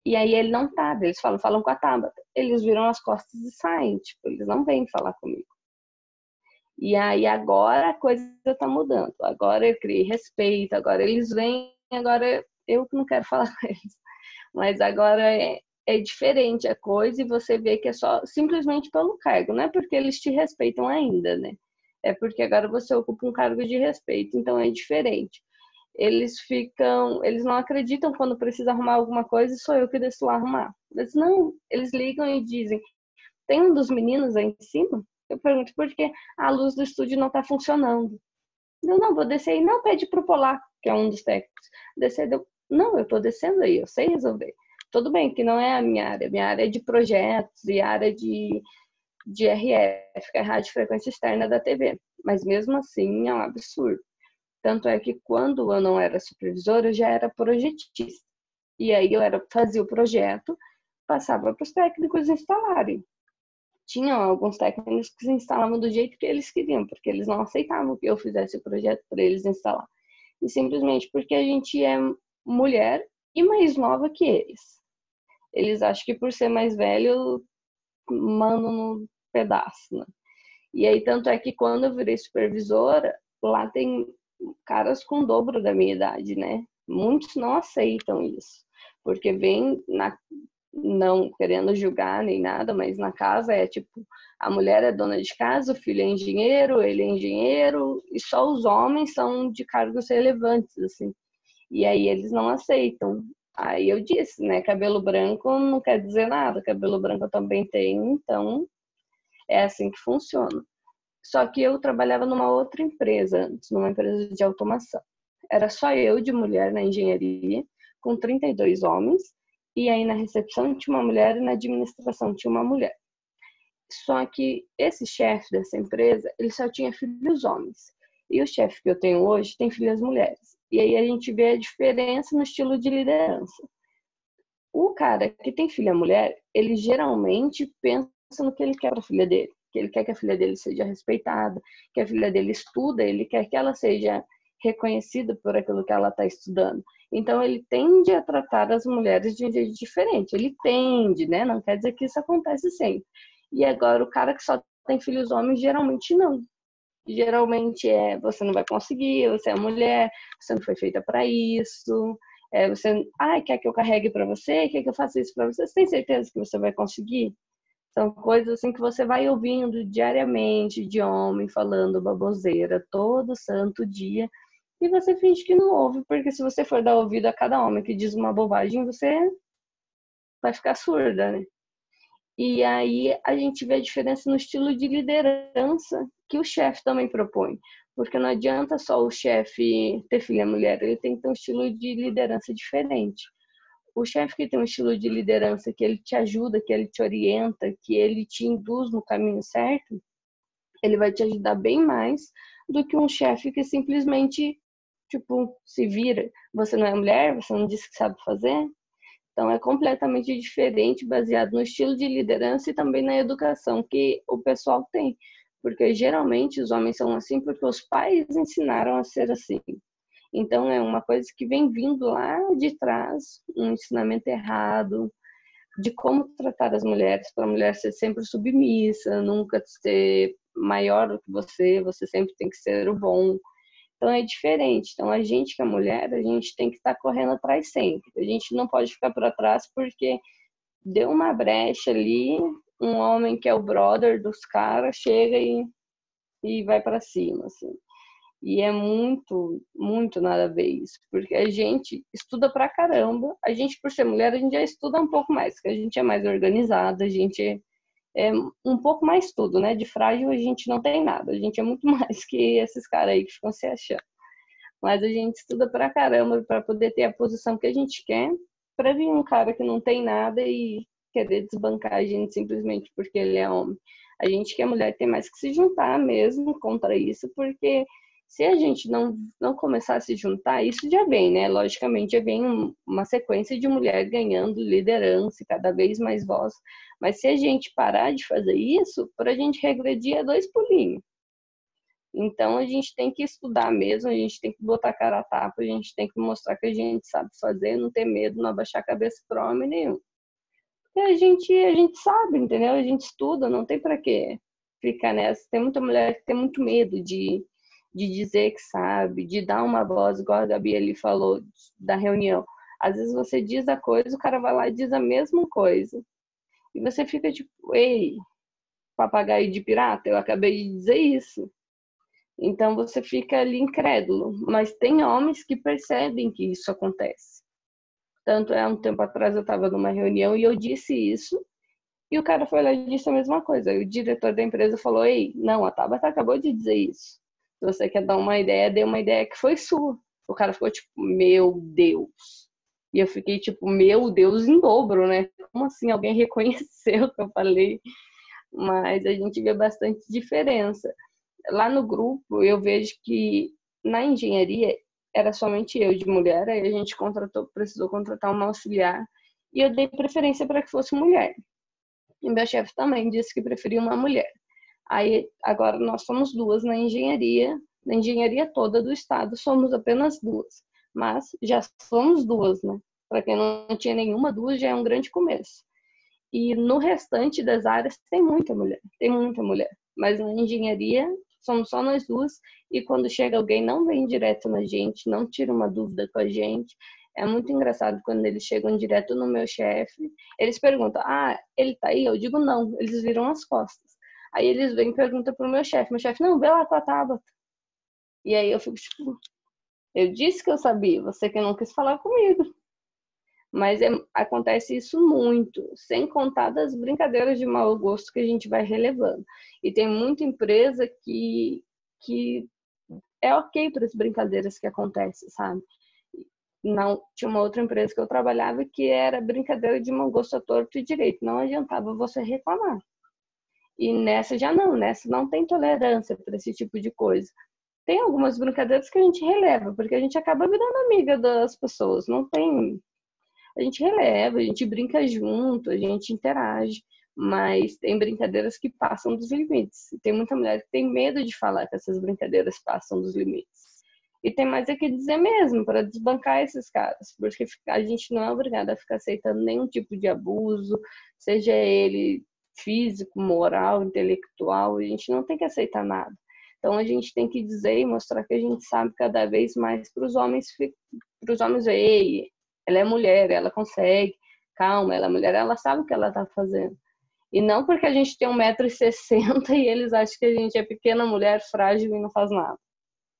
E aí ele não tá, eles falam com a Tabata. Eles viram as costas e saem, tipo, eles não vêm falar comigo. E aí agora a coisa tá mudando. Agora eu criei respeito, agora eles vêm, agora eu que não quero falar com eles. Mas agora é diferente a coisa e você vê que é só simplesmente pelo cargo, não é porque eles te respeitam ainda, né? É porque agora você ocupa um cargo de respeito, então é diferente. Eles não acreditam quando precisa arrumar alguma coisa e sou eu que desço lá arrumar. Eles ligam e dizem, tem um dos meninos aí em cima? Eu pergunto, por que a luz do estúdio não está funcionando? Eu não, vou descer aí. Não, pede pro Polaco, que é um dos técnicos. Descer, não, eu tô descendo aí, eu sei resolver. Tudo bem que não é a minha área é de projetos e área de RF, que é Rádio Frequência Externa da TV. Mas mesmo assim é um absurdo. Tanto é que quando eu não era supervisora, eu já era projetista. E aí eu fazia o projeto, passava para os técnicos instalarem. Tinham alguns técnicos que se instalavam do jeito que eles queriam, porque eles não aceitavam que eu fizesse o projeto para eles instalar. E simplesmente porque a gente é mulher e mais nova que eles. Eles acham que por ser mais velho, mandam no pedaço, né? E aí, tanto é que quando eu virei supervisora, lá tem caras com o dobro da minha idade, né? Muitos não aceitam isso, porque vem não querendo julgar nem nada, mas na casa é tipo, a mulher é dona de casa, o filho é engenheiro, ele é engenheiro, e só os homens são de cargos relevantes, assim. E aí eles não aceitam. Aí eu disse, né, cabelo branco não quer dizer nada, cabelo branco eu também tenho, então é assim que funciona. Só que eu trabalhava numa outra empresa antes, numa empresa de automação. Era só eu de mulher na engenharia, com 32 homens, e aí na recepção tinha uma mulher e na administração tinha uma mulher. Só que esse chefe dessa empresa, ele só tinha filhos homens. E o chefe que eu tenho hoje tem filhas mulheres. E aí a gente vê a diferença no estilo de liderança. O cara que tem filha mulher, ele geralmente pensa no que ele quer para a filha dele. Que ele quer que a filha dele seja respeitada, que a filha dele estuda, ele quer que ela seja reconhecida por aquilo que ela está estudando. Então, ele tende a tratar as mulheres de um jeito diferente. Ele tende, né? Não quer dizer que isso acontece sempre. E agora, o cara que só tem filhos homens, geralmente não. Geralmente você não vai conseguir, você é mulher, você não foi feita para isso. Você quer que eu carregue para você? Quer que eu faça isso para você? Você tem certeza que você vai conseguir? São coisas assim que você vai ouvindo diariamente de homem falando baboseira todo santo dia e você finge que não ouve, porque se você for dar ouvido a cada homem que diz uma bobagem, você vai ficar surda, né? E aí a gente vê a diferença no estilo de liderança que o chefe também propõe. Porque não adianta só o chefe ter filha mulher, ele tem que ter um estilo de liderança diferente. O chefe que tem um estilo de liderança que ele te ajuda, que ele te orienta, que ele te induz no caminho certo, ele vai te ajudar bem mais do que um chefe que simplesmente, se vira. Você não é mulher, você não disse que sabe fazer. Então, é completamente diferente, baseado no estilo de liderança e também na educação que o pessoal tem. Porque, geralmente, os homens são assim porque os pais ensinaram a ser assim. Então, é uma coisa que vem vindo lá de trás, um ensinamento errado de como tratar as mulheres, para a mulher ser sempre submissa, nunca ser maior do que você sempre tem que ser o bom. Então, é diferente. Então, a gente que é mulher, a gente tem que estar correndo atrás sempre. A gente não pode ficar para trás porque deu uma brecha ali, um homem que é o brother dos caras chega e vai para cima, assim. E é muito, muito nada a ver isso, porque a gente estuda pra caramba. A gente, por ser mulher, a gente já estuda um pouco mais, porque a gente é mais organizada, a gente é um pouco mais tudo, né? De frágil a gente não tem nada, a gente é muito mais que esses caras aí que ficam se achando. Mas a gente estuda pra caramba para poder ter a posição que a gente quer, para vir um cara que não tem nada e querer desbancar a gente simplesmente porque ele é homem. A gente que é mulher tem mais que se juntar mesmo contra isso, porque se a gente não começar a se juntar, isso já vem, né? Logicamente, já vem uma sequência de mulher ganhando liderança, cada vez mais voz. Mas se a gente parar de fazer isso, para a gente regredir é 2 pulinhos. Então, a gente tem que estudar mesmo, a gente tem que botar a cara a tapa, a gente tem que mostrar que a gente sabe fazer, não ter medo, não abaixar a cabeça para homem nenhum. Porque a gente sabe, entendeu? A gente estuda, não tem para que ficar nessa. Tem muita mulher que tem muito medo de dizer que sabe, de dar uma voz, igual a Gabi ali falou, da reunião. Às vezes você diz a coisa, o cara vai lá e diz a mesma coisa. E você fica tipo, ei, papagaio de pirata, eu acabei de dizer isso. Então você fica ali incrédulo. Mas tem homens que percebem que isso acontece. Tanto há um tempo atrás eu estava numa reunião e eu disse isso, e o cara foi lá e disse a mesma coisa. E o diretor da empresa falou, ei, não, a Tabata acabou de dizer isso. Se você quer dar uma ideia, dê uma ideia que foi sua. O cara ficou tipo, meu Deus. E eu fiquei tipo, meu Deus, em dobro, né? Como assim? Alguém reconheceu o que eu falei? Mas a gente vê bastante diferença. Lá no grupo, eu vejo que na engenharia era somente eu de mulher, aí a gente precisou contratar uma auxiliar. E eu dei preferência para que fosse mulher. E meu chefe também disse que preferia uma mulher. Aí, agora nós somos 2 na engenharia toda do estado, somos apenas 2. Mas já somos 2, né? Para quem não tinha nenhuma, 2 já é um grande começo. E no restante das áreas tem muita mulher. Mas na engenharia somos só nós 2, e quando chega alguém não vem direto na gente, não tira uma dúvida com a gente. É muito engraçado quando eles chegam direto no meu chefe, eles perguntam, ele tá aí? Eu digo não, eles viram as costas. Aí eles vêm e perguntam pro meu chefe, não, vê lá com a Tabata. E aí eu fico tipo, eu disse que eu sabia, você que não quis falar comigo. Mas acontece isso muito, sem contar das brincadeiras de mau gosto que a gente vai relevando. E tem muita empresa que é ok para as brincadeiras que acontecem, sabe? Não, tinha uma outra empresa que eu trabalhava que era brincadeira de mau gosto à torto e direito. Não adiantava você reclamar. E nessa não tem tolerância para esse tipo de coisa. Tem algumas brincadeiras que a gente releva, porque a gente acaba virando amiga das pessoas. Não tem. A gente releva, a gente brinca junto, a gente interage, mas tem brincadeiras que passam dos limites. Tem muita mulher que tem medo de falar que essas brincadeiras passam dos limites. E tem mais é que dizer mesmo, para desbancar esses caras, porque a gente não é obrigada a ficar aceitando nenhum tipo de abuso, seja ele físico, moral, intelectual, a gente não tem que aceitar nada. Então a gente tem que dizer e mostrar que a gente sabe cada vez mais para os homens, ei, ela é mulher, ela consegue, calma, ela é mulher, ela sabe o que ela está fazendo. E não porque a gente tem 1,60 m e eles acham que a gente é pequena mulher, frágil e não faz nada.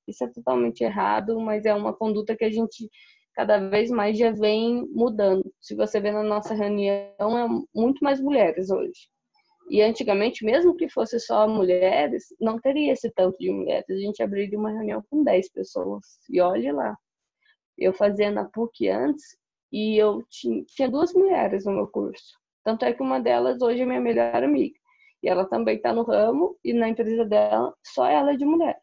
Isso é totalmente errado, mas é uma conduta que a gente cada vez mais já vem mudando. Se você vê na nossa reunião, é muito mais mulheres hoje. E antigamente, mesmo que fosse só mulheres, não teria esse tanto de mulheres. A gente abriria uma reunião com 10 pessoas. E olhe lá. Eu fazia na PUC antes e eu tinha 2 mulheres no meu curso. Tanto é que uma delas hoje é minha melhor amiga. E ela também está no ramo e na empresa dela, só ela é de mulher.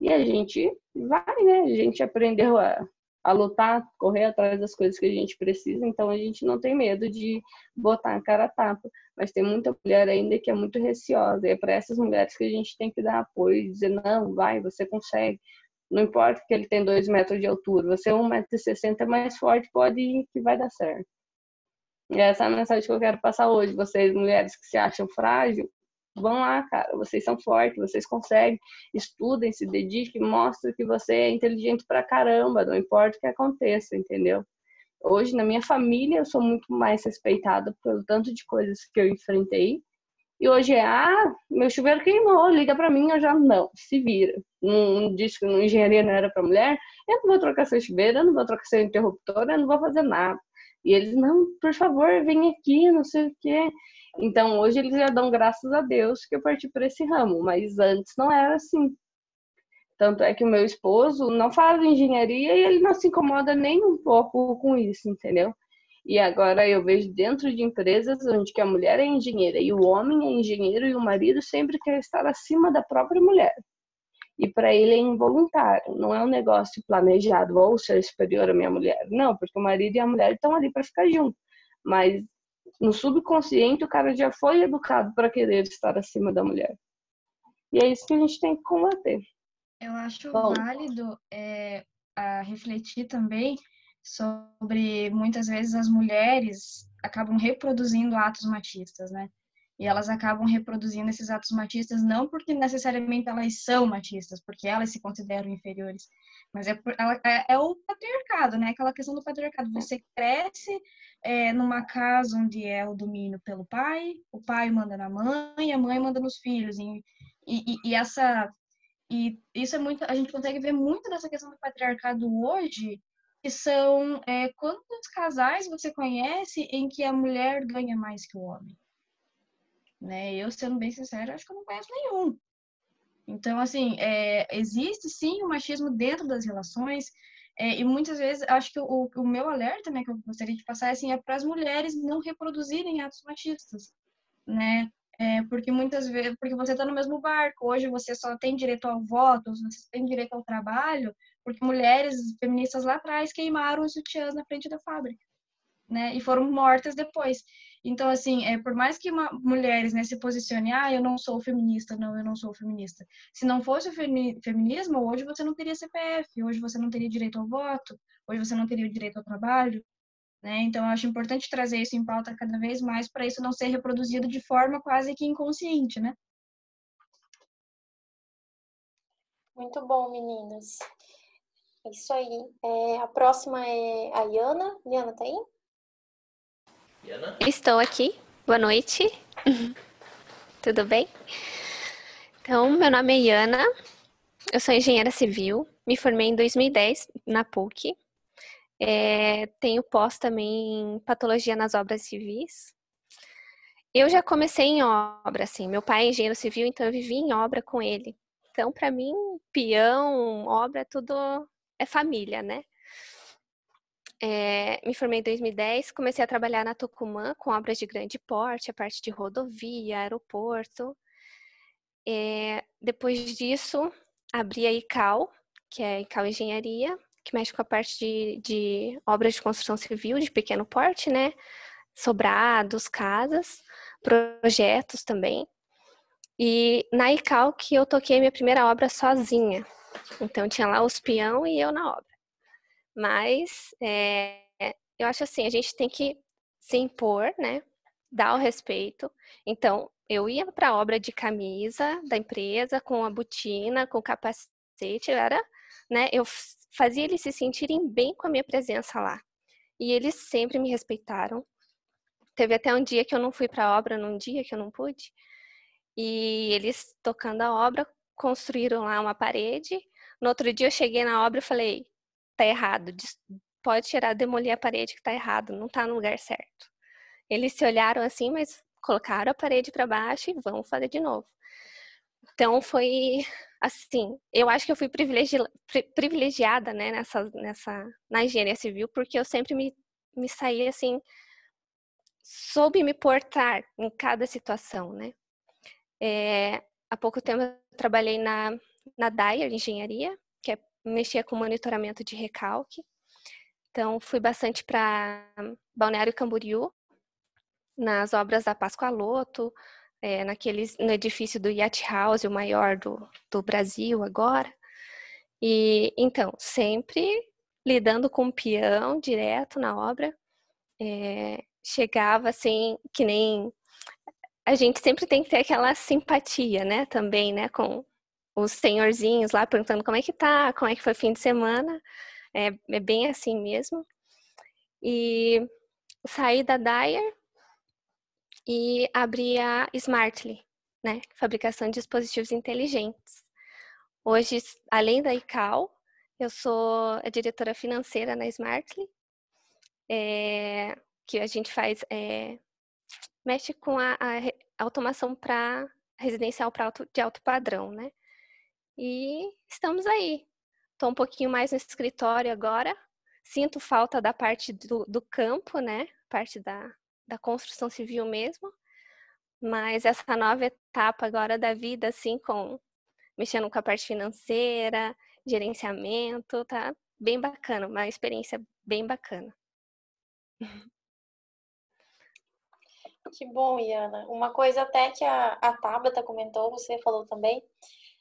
E a gente vai, né? A gente aprendeu a lutar, correr atrás das coisas que a gente precisa, então a gente não tem medo de botar a cara a tapa. Mas tem muita mulher ainda que é muito receosa. E é para essas mulheres que a gente tem que dar apoio e dizer, não, vai, você consegue. Não importa que ele tem 2 metros de altura, você é 1,60 m é mais forte, pode ir que vai dar certo. E essa é a mensagem que eu quero passar hoje. Vocês, mulheres que se acham frágeis, vão lá, cara, vocês são fortes, vocês conseguem, estudem, se dediquem, mostrem que você é inteligente pra caramba, não importa o que aconteça, entendeu? Hoje, na minha família, eu sou muito mais respeitada pelo tanto de coisas que eu enfrentei. E hoje meu chuveiro queimou, liga pra mim, eu já não, se vira. Não disse que engenharia não era pra mulher, eu não vou trocar seu chuveiro, eu não vou trocar seu interruptor, eu não vou fazer nada. E eles, não, por favor, vem aqui, não sei o quê. Então, hoje eles já dão graças a Deus que eu parti por esse ramo, mas antes não era assim. Tanto é que o meu esposo não faz engenharia e ele não se incomoda nem um pouco com isso, entendeu? E agora eu vejo dentro de empresas onde que a mulher é engenheira e o homem é engenheiro e o marido sempre quer estar acima da própria mulher. E para ele é involuntário, não é um negócio planejado, ou ser superior à minha mulher. Não, porque o marido e a mulher estão ali para ficar juntos. Mas no subconsciente o cara já foi educado para querer estar acima da mulher. E é isso que a gente tem que combater. Eu acho válido a refletir também sobre, muitas vezes, as mulheres acabam reproduzindo atos machistas, né? E elas acabam reproduzindo esses atos machistas não porque necessariamente elas são machistas, porque elas se consideram inferiores, mas é o patriarcado, né? Aquela questão do patriarcado. Você cresce numa casa onde é o domínio pelo pai, o pai manda na mãe, a mãe manda nos filhos. E isso é muito, a gente consegue ver muito dessa questão do patriarcado hoje, que são quantos casais você conhece em que a mulher ganha mais que o homem? Né? Eu, sendo bem sincera, acho que eu não conheço nenhum. Então, assim, existe sim o machismo dentro das relações, e muitas vezes, acho que o meu alerta, né, que eu gostaria de passar, assim, é para as mulheres não reproduzirem atos machistas, né? Porque muitas vezes, porque você está no mesmo barco, hoje você só tem direito ao voto, você tem direito ao trabalho, porque mulheres feministas lá atrás queimaram os sutiãs na frente da fábrica, né? E foram mortas depois. Então, assim, por mais que mulheres, né, se posicionem, eu não sou feminista, não, eu não sou feminista. Se não fosse o feminismo, hoje você não teria CPF, hoje você não teria direito ao voto, hoje você não teria o direito ao trabalho, né? Então, eu acho importante trazer isso em pauta cada vez mais para isso não ser reproduzido de forma quase que inconsciente, né? Muito bom, meninas. É isso aí. A próxima é a Iana. Iana, tá aí? Iana? Estou aqui. Boa noite. Tudo bem? Então, meu nome é Iana. Eu sou engenheira civil. Me formei em 2010 na PUC. Tenho pós também em patologia nas obras civis. Eu já comecei em obra, assim. Meu pai é engenheiro civil, então eu vivi em obra com ele. Então, para mim, peão, obra, tudo é família, né? Me formei em 2010, comecei a trabalhar na Tucumã com obras de grande porte, a parte de rodovia, aeroporto. Depois disso, abri a ICAO, que é a ICAO Engenharia, que mexe com a parte de obras de construção civil de pequeno porte, né? Sobrados, casas, projetos também. E na ICAO que eu toquei minha primeira obra sozinha. Então tinha lá os peão e eu na obra. Mas eu acho assim, a gente tem que se impor, né? Dar o respeito. Então, eu ia para a obra de camisa da empresa, com a botina, com o capacete, né? Eu fazia eles se sentirem bem com a minha presença lá. E eles sempre me respeitaram. Teve até um dia que eu não fui para a obra, num dia que eu não pude. E eles, tocando a obra, construíram lá uma parede. No outro dia eu cheguei na obra e falei, tá errado, pode tirar, demolir a parede que tá errado, não tá no lugar certo. Eles se olharam assim, mas colocaram a parede para baixo e vão fazer de novo. Então foi assim, eu acho que eu fui privilegiada, né, na engenharia civil, porque eu sempre me saí assim, soube me portar em cada situação, né? Há pouco tempo eu trabalhei na Dyer Engenharia, que mexia com monitoramento de recalque. Então, fui bastante para Balneário Camboriú, nas obras da Pascoaloto, no edifício do Yacht House, o maior do Brasil agora. E, então, sempre lidando com o peão direto na obra. Chegava assim, que nem... A gente sempre tem que ter aquela simpatia, né, também, né, com os senhorzinhos lá perguntando como é que tá, como é que foi o fim de semana. É bem assim mesmo. E saí da Dyer e abri a Smartly, né, fabricação de dispositivos inteligentes. Hoje, além da ICAO, eu sou a diretora financeira na Smartly, que a gente mexe com a automação para residencial de alto padrão, né? E estamos aí. Estou um pouquinho mais no escritório agora. Sinto falta da parte do campo, né? Parte da construção civil mesmo. Mas essa nova etapa agora da vida, assim, mexendo com a parte financeira, gerenciamento, tá bem bacana. Uma experiência bem bacana. Que bom, Iana. Uma coisa até que a Tabata comentou, você falou também,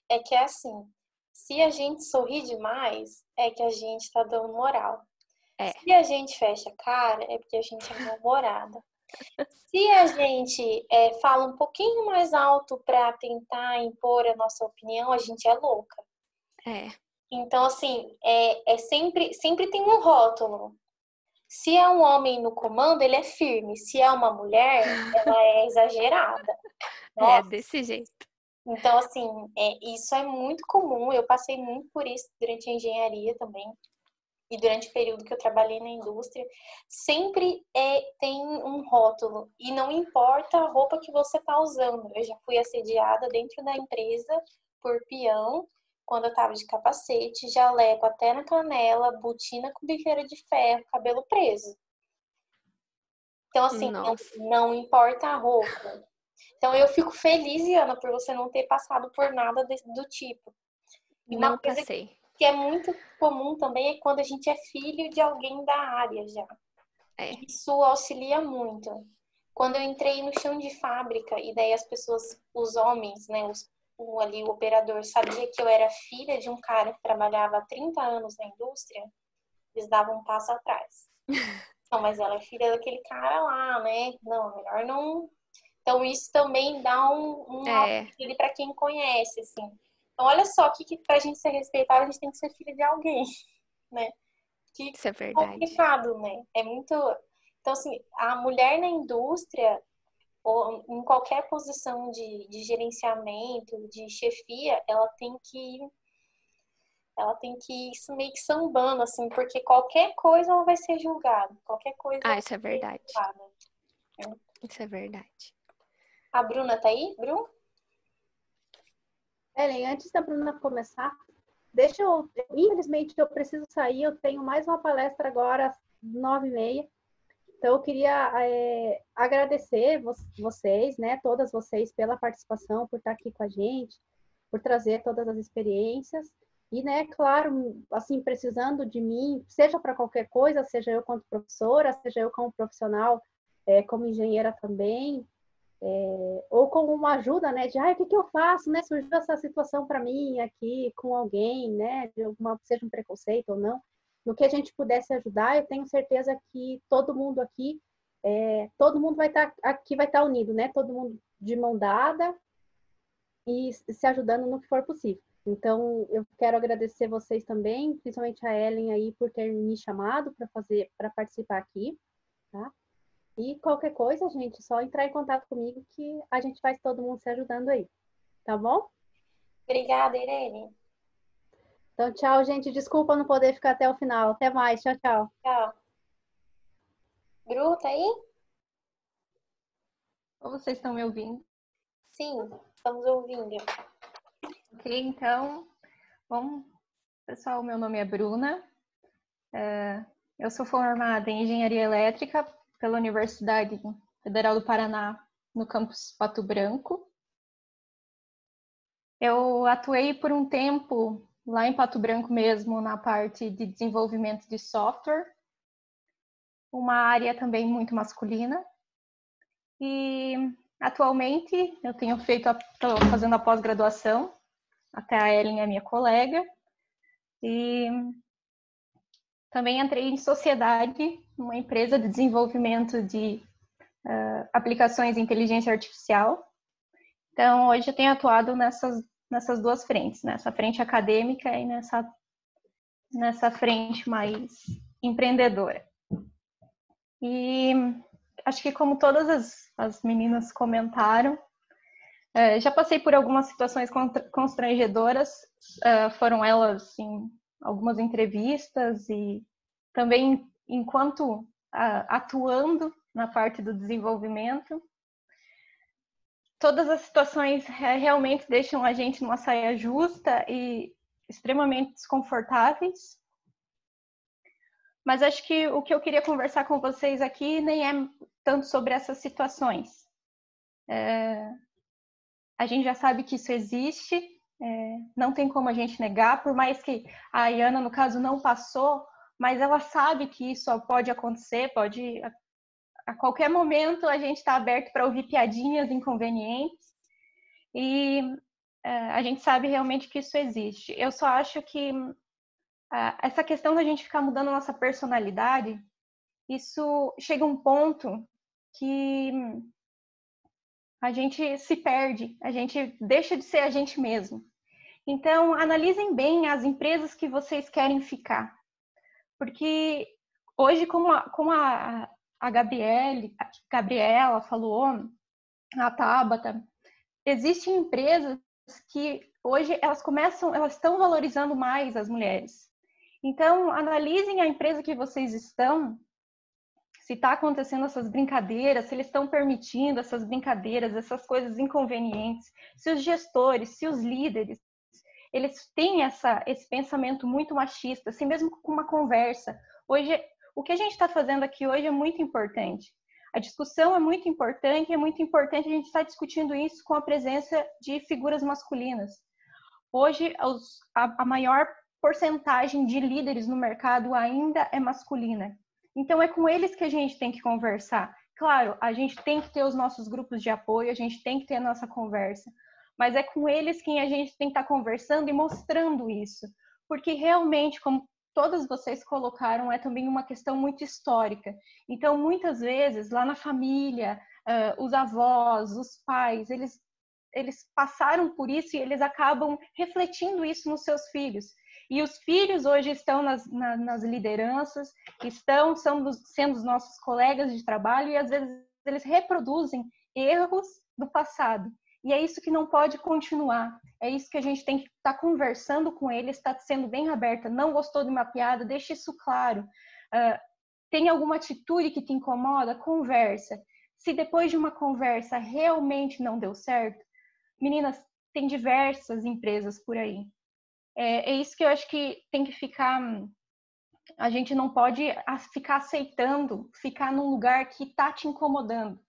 é que é assim, se a gente sorri demais, é que a gente tá dando moral. Se a gente fecha a cara, é porque a gente é mal-humorada. Se a gente fala um pouquinho mais alto para tentar impor a nossa opinião, a gente é louca. Então, assim, sempre tem um rótulo. Se é um homem no comando, ele é firme. Se é uma mulher, ela é exagerada. Nossa. Desse jeito. Então, assim, isso é muito comum. Eu passei muito por isso durante a engenharia também. E durante o período que eu trabalhei na indústria. Sempre tem um rótulo. E não importa a roupa que você está usando. Eu já fui assediada dentro da empresa por peão, quando eu estava de capacete, jaleco até na canela, botina com biqueira de ferro, cabelo preso. Então, assim, não importa a roupa. Então, eu fico feliz, Iana, por você não ter passado por nada do tipo. E uma coisa passei. Que é muito comum também é quando a gente é filho de alguém da área já. Isso auxilia muito. Quando eu entrei no chão de fábrica, e daí as pessoas, os homens, né, o operador, sabia que eu era filha de um cara que trabalhava há 30 anos na indústria, eles davam um passo atrás. Não, mas ela é filha daquele cara lá, né? Não, melhor não. Então, isso também dá um ali para quem conhece, assim. Então, olha só, que pra gente ser respeitada, a gente tem que ser filha de alguém, né? Isso é verdade. Complicado, né? É muito... Então, assim, a mulher na indústria, ou em qualquer posição de gerenciamento, de chefia, ela tem que Ela tem que ir meio que sambando, assim, porque qualquer coisa ela vai ser julgada. Qualquer coisa ela Isso é vai ser verdade. julgada. Isso é verdade. A Bruna tá aí? Bru? Ellen, antes da Bruna começar, infelizmente eu preciso sair, eu tenho mais uma palestra agora às 9h30. Então, eu queria agradecer vocês, né, todas vocês, pela participação, por estar aqui com a gente, por trazer todas as experiências. E, né, claro, assim, precisando de mim, seja para qualquer coisa, seja eu como professora, seja eu como profissional, como engenheira também, ou como uma ajuda, né, de, o que eu faço, né, surgiu essa situação para mim aqui com alguém, né, seja um preconceito ou não, no que a gente pudesse ajudar, eu tenho certeza que todo mundo aqui, todo mundo vai estar unido, né, todo mundo de mão dada e se ajudando no que for possível. Então, eu quero agradecer vocês também, principalmente a Ellen aí por ter me chamado para participar aqui, tá? E qualquer coisa, gente, só entrar em contato comigo que a gente faz todo mundo se ajudando aí. Tá bom? Obrigada, Irene. Então, tchau, gente. Desculpa não poder ficar até o final. Até mais. Tchau, tchau. Tchau. Bru, tá aí? Ou vocês estão me ouvindo? Sim, estamos ouvindo. Ok, então, bom, pessoal, meu nome é Bruna. Eu sou formada em Engenharia Elétrica pela Universidade Federal do Paraná, no campus Pato Branco. Eu atuei por um tempo lá em Pato Branco mesmo, na parte de desenvolvimento de software, uma área também muito masculina. E atualmente eu estou fazendo a pós-graduação, até a Ellen é minha colega, e também entrei em sociedade, uma empresa de desenvolvimento de aplicações de inteligência artificial. Então, hoje eu tenho atuado nessas duas frentes, nessa frente acadêmica e nessa frente mais empreendedora. E acho que como todas as meninas comentaram, já passei por algumas situações constrangedoras, foram elas em algumas entrevistas e também enquanto atuando na parte do desenvolvimento. Todas as situações realmente deixam a gente numa saia justa e extremamente desconfortáveis. Mas acho que o que eu queria conversar com vocês aqui nem é tanto sobre essas situações. A gente já sabe que isso existe, não tem como a gente negar, por mais que a Iana, no caso, não passou, mas ela sabe que isso pode acontecer, a qualquer momento a gente está aberto para ouvir piadinhas inconvenientes e a gente sabe realmente que isso existe. Eu só acho que essa questão da gente ficar mudando a nossa personalidade, isso chega a um ponto que a gente se perde, a gente deixa de ser a gente mesmo. Então, analisem bem as empresas que vocês querem ficar. Porque hoje, como a Gabriela falou, a Tabata, existem empresas que hoje elas estão valorizando mais as mulheres. Então, analisem a empresa que vocês estão, se está acontecendo essas brincadeiras, se eles estão permitindo essas brincadeiras, essas coisas inconvenientes, se os gestores, se os líderes, eles têm esse pensamento muito machista, assim mesmo com uma conversa. Hoje, o que a gente está fazendo aqui hoje é muito importante. A discussão é muito importante e é muito importante a gente estar discutindo isso com a presença de figuras masculinas. Hoje, a maior porcentagem de líderes no mercado ainda é masculina. Então, é com eles que a gente tem que conversar. Claro, a gente tem que ter os nossos grupos de apoio, a gente tem que ter a nossa conversa, mas é com eles que a gente tem que estar conversando e mostrando isso. Porque realmente, como todas vocês colocaram, é também uma questão muito histórica. Então, muitas vezes, lá na família, os avós, os pais, eles passaram por isso e eles acabam refletindo isso nos seus filhos. E os filhos hoje estão nas lideranças, sendo os nossos colegas de trabalho e às vezes eles reproduzem erros do passado. E é isso que não pode continuar. É isso que a gente tem que estar conversando com eles, está sendo bem aberta. Não gostou de uma piada? Deixa isso claro. Tem alguma atitude que te incomoda? Conversa. Se depois de uma conversa realmente não deu certo, meninas, tem diversas empresas por aí. É isso que eu acho que tem que ficar... A gente não pode ficar aceitando, ficar num lugar que está te incomodando.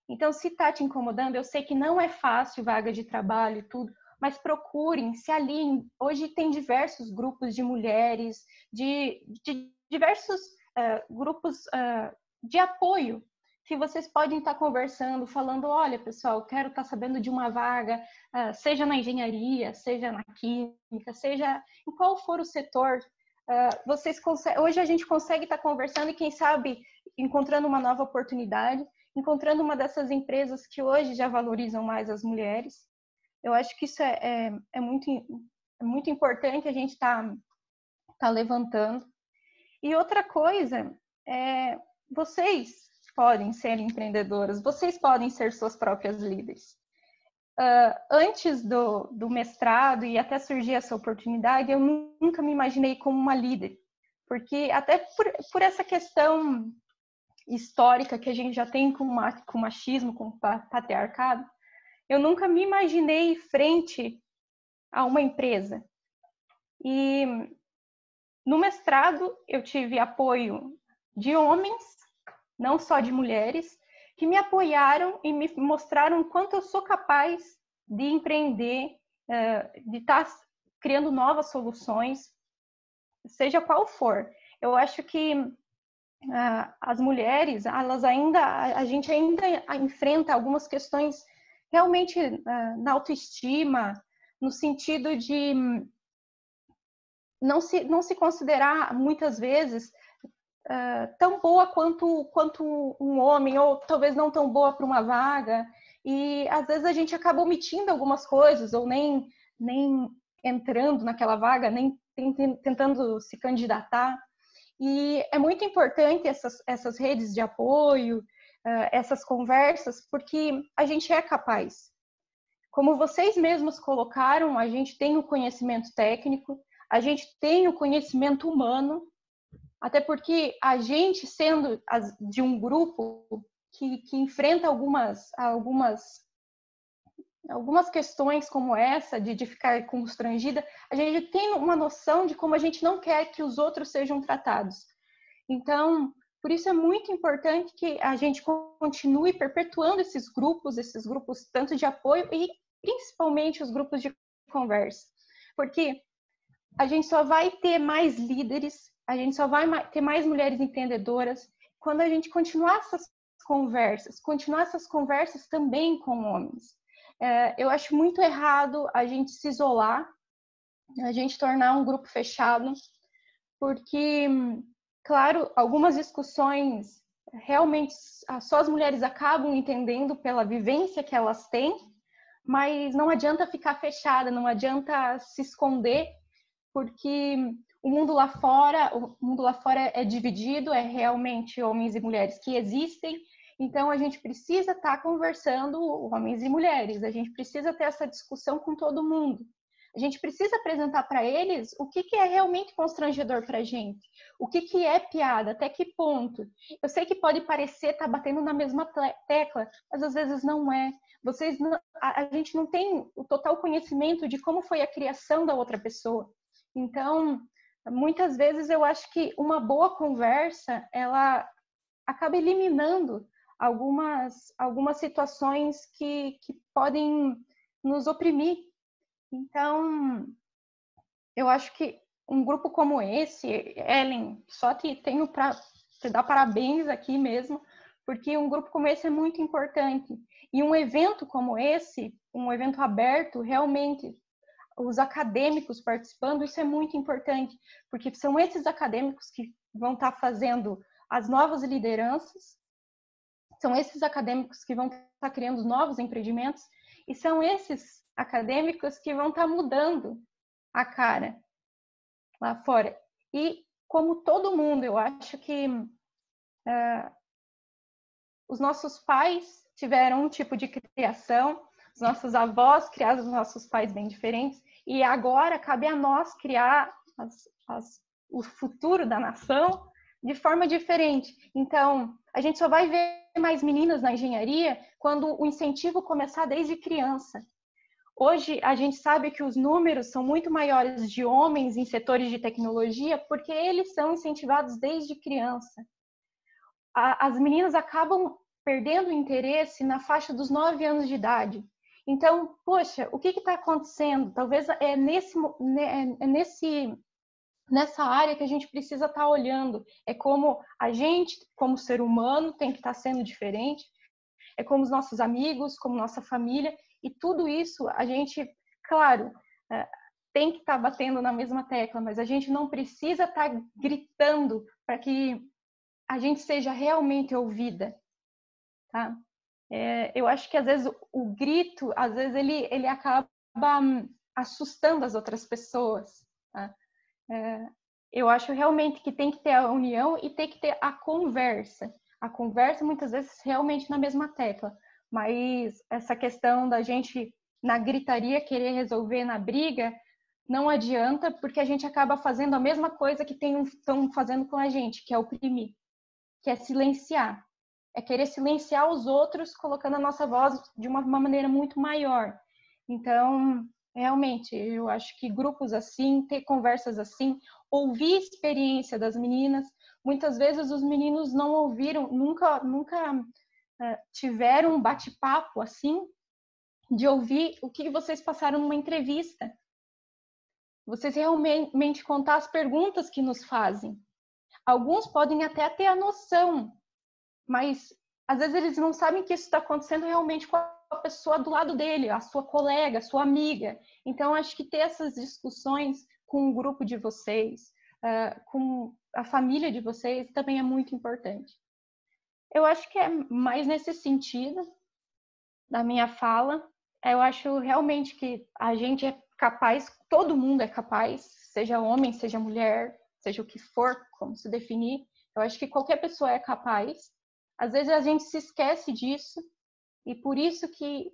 Então, se está te incomodando, eu sei que não é fácil vaga de trabalho e tudo, mas procurem, se aliem. Hoje tem diversos grupos de mulheres, de diversos grupos de apoio, que vocês podem estar conversando, falando, olha, pessoal, quero estar sabendo de uma vaga, seja na engenharia, seja na química, seja em qual for o setor. Hoje a gente consegue estar conversando e, quem sabe, encontrando uma nova oportunidade, encontrando uma dessas empresas que hoje já valorizam mais as mulheres. Eu acho que isso é muito importante a gente tá levantando. E outra coisa, vocês podem ser empreendedoras, vocês podem ser suas próprias líderes. Antes do mestrado e até surgir essa oportunidade, eu nunca me imaginei como uma líder, porque até por essa questão histórica que a gente já tem com machismo, com patriarcado, eu nunca me imaginei frente a uma empresa. E no mestrado eu tive apoio de homens, não só de mulheres, que me apoiaram e me mostraram o quanto eu sou capaz de empreender, de estar criando novas soluções, seja qual for. Eu acho que as mulheres, a gente ainda enfrenta algumas questões realmente na autoestima, no sentido de não se considerar muitas vezes tão boa quanto um homem, ou talvez não tão boa para uma vaga, e às vezes a gente acaba omitindo algumas coisas, ou nem entrando naquela vaga, nem tentando se candidatar. E é muito importante essas redes de apoio, essas conversas, porque a gente é capaz. Como vocês mesmos colocaram, a gente tem o conhecimento técnico, a gente tem o conhecimento humano, até porque a gente, sendo de um grupo que enfrenta algumas questões como essa, de ficar constrangida, a gente tem uma noção de como a gente não quer que os outros sejam tratados. Então, por isso é muito importante que a gente continue perpetuando esses grupos tanto de apoio e principalmente os grupos de conversa. Porque a gente só vai ter mais líderes, a gente só vai ter mais mulheres empreendedoras quando a gente continuar essas conversas também com homens. Eu acho muito errado a gente se isolar, a gente tornar um grupo fechado, porque, claro, algumas discussões realmente só as mulheres acabam entendendo pela vivência que elas têm, mas não adianta ficar fechada, não adianta se esconder, porque o mundo lá fora é dividido, é realmente homens e mulheres que existem. Então, a gente precisa estar conversando, homens e mulheres, a gente precisa ter essa discussão com todo mundo. A gente precisa apresentar para eles o que é realmente constrangedor para a gente, o que é piada, até que ponto. Eu sei que pode parecer estar batendo na mesma tecla, mas às vezes não é. A gente não tem o total conhecimento de como foi a criação da outra pessoa. Então, muitas vezes eu acho que uma boa conversa, ela acaba eliminando algumas situações que podem nos oprimir. Então, eu acho que um grupo como esse, Ellen, só tenho para te dar parabéns aqui mesmo, porque um grupo como esse é muito importante. E um evento como esse, um evento aberto, realmente, os acadêmicos participando, isso é muito importante, porque são esses acadêmicos que vão estar fazendo as novas lideranças, são esses acadêmicos que vão estar criando novos empreendimentos, e são esses acadêmicos que vão estar mudando a cara lá fora. E como todo mundo, eu acho que os nossos pais tiveram um tipo de criação, os nossos avós criaram os nossos pais bem diferentes, e agora cabe a nós criar o futuro da nação de forma diferente. Então, a gente só vai ver mais meninas na engenharia quando o incentivo começar desde criança. Hoje, a gente sabe que os números são muito maiores de homens em setores de tecnologia porque eles são incentivados desde criança. As meninas acabam perdendo o interesse na faixa dos 9 anos de idade. Então, poxa, o que está acontecendo? Talvez é nessa área que a gente precisa estar olhando. É como a gente, como ser humano, tem que estar sendo diferente. É como os nossos amigos, como nossa família. E tudo isso, a gente, claro, tem que estar batendo na mesma tecla, mas a gente não precisa estar gritando para que a gente seja realmente ouvida. Tá? Eu acho que às vezes o grito, às vezes ele acaba assustando as outras pessoas. Tá? Eu acho realmente que tem que ter a união e tem que ter a conversa. A conversa muitas vezes realmente na mesma tecla, mas essa questão da gente na gritaria querer resolver na briga não adianta, porque a gente acaba fazendo a mesma coisa que estão fazendo com a gente, que é oprimir, que é silenciar. É querer silenciar os outros, colocando a nossa voz de uma maneira muito maior. Então, realmente, eu acho que grupos assim, ter conversas assim, ouvir a experiência das meninas. Muitas vezes os meninos não ouviram, nunca tiveram um bate-papo assim, de ouvir o que vocês passaram numa entrevista. Vocês realmente contar as perguntas que nos fazem. Alguns podem até ter a noção, mas às vezes eles não sabem que isso está acontecendo realmente com a pessoa do lado dele, a sua colega, a sua amiga. Então, acho que ter essas discussões com o grupo de vocês, com a família de vocês, também é muito importante. Eu acho que é mais nesse sentido da minha fala. Eu acho realmente que a gente é capaz, todo mundo é capaz, seja homem, seja mulher, seja o que for, como se definir. Eu acho que qualquer pessoa é capaz. Às vezes a gente se esquece disso e por isso que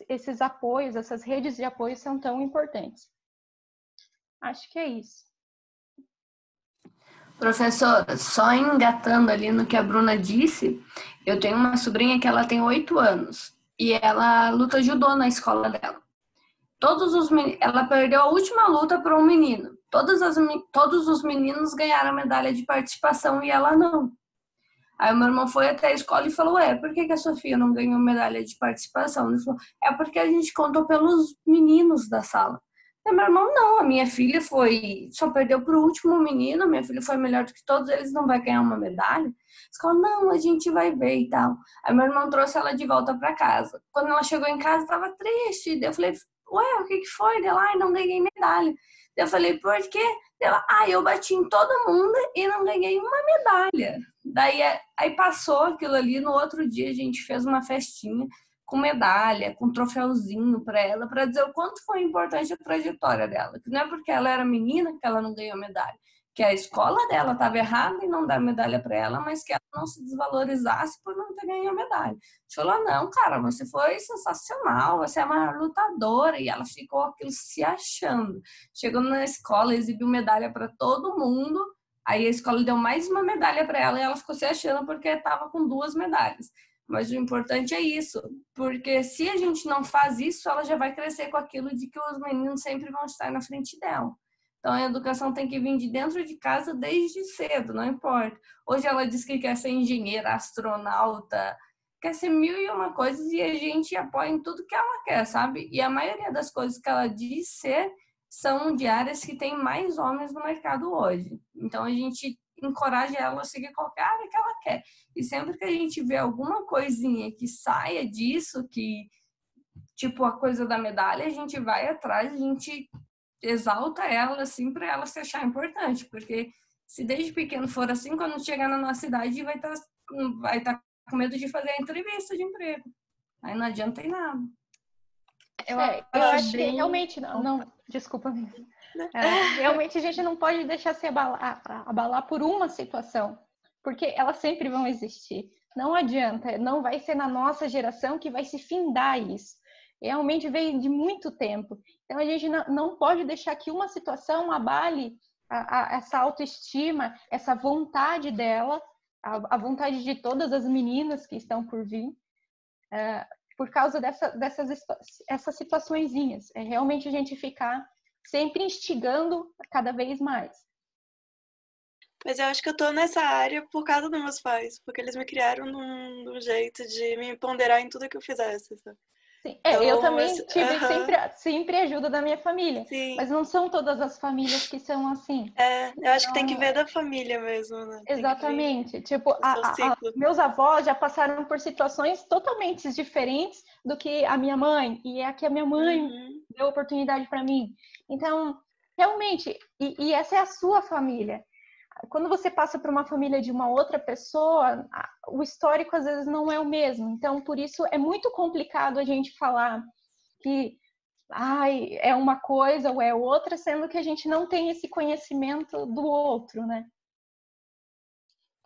esses apoios, essas redes de apoio são tão importantes. Acho que é isso. Professora, só engatando ali no que a Bruna disse, eu tenho uma sobrinha que ela tem 8 anos e ela luta judô na escola dela. Ela perdeu a última luta para um menino. Todos os meninos ganharam medalha de participação e ela não. Aí o meu irmão foi até a escola e falou, por que a Sofia não ganhou medalha de participação? Ele falou, porque a gente contou pelos meninos da sala. E meu irmão, não, a minha filha só perdeu para o último menino, minha filha foi melhor do que todos eles, não vai ganhar uma medalha? A escola, não, a gente vai ver e tal. Aí meu irmão trouxe ela de volta para casa. Quando ela chegou em casa, estava triste. Daí eu falei, o que foi? Ela, não ganhei medalha. Daí eu falei, por quê? Ela, eu bati em todo mundo e não ganhei uma medalha. Daí aí passou aquilo ali, no outro dia a gente fez uma festinha com medalha, com troféuzinho para ela, para dizer o quanto foi importante a trajetória dela. Que não é porque ela era menina que ela não ganhou medalha, que a escola dela estava errada em não dar medalha para ela, mas que ela não se desvalorizasse por não ter ganhado medalha. A gente falou, não, cara, você foi sensacional, você é uma lutadora, e ela ficou aquilo se achando. Chegou na escola, exibiu medalha para todo mundo, aí a escola deu mais uma medalha para ela e ela ficou se achando porque estava com 2 medalhas. Mas o importante é isso, porque se a gente não faz isso, ela já vai crescer com aquilo de que os meninos sempre vão estar na frente dela. Então, a educação tem que vir de dentro de casa desde cedo, não importa. Hoje ela diz que quer ser engenheira, astronauta, quer ser 1001 coisas e a gente apoia em tudo que ela quer, sabe? E a maioria das coisas que ela diz ser são de áreas que tem mais homens no mercado hoje. Então, a gente encoraja ela a seguir qualquer área que ela quer. E sempre que a gente vê alguma coisinha que saia disso, que tipo a coisa da medalha, a gente vai atrás, a gente exalta ela assim para ela se achar importante, porque se desde pequeno for assim, quando chegar na nossa idade vai estar com medo de fazer a entrevista de emprego. Aí não adianta em nada. Eu acho que realmente não desculpa mesmo. Realmente a gente não pode deixar se abalar por uma situação, porque elas sempre vão existir. Não adianta, não vai ser na nossa geração que vai se findar isso. realmente vem de muito tempo. Então, a gente não pode deixar que uma situação abale essa autoestima, essa vontade dela, a vontade de todas as meninas que estão por vir, por causa essas situaçõezinhas. É realmente a gente ficar sempre instigando cada vez mais. Mas eu acho que eu tô nessa área por causa dos meus pais, porque eles me criaram de um jeito de me ponderar em tudo que eu fizesse, sabe? Sim. Então, Eu também tive sempre ajuda da minha família, sim. mas não são todas as famílias que são assim. Eu acho que tem que ver da família mesmo, né? Exatamente. Tipo, ciclo. meus avós já passaram por situações totalmente diferentes do que a minha mãe, e é a que a minha mãe deu oportunidade para mim. Então, realmente, e essa é a sua família. Quando você passa por uma família de uma outra pessoa, o histórico às vezes não é o mesmo. Então, por isso é muito complicado a gente falar que é uma coisa ou é outra, sendo que a gente não tem esse conhecimento do outro, né?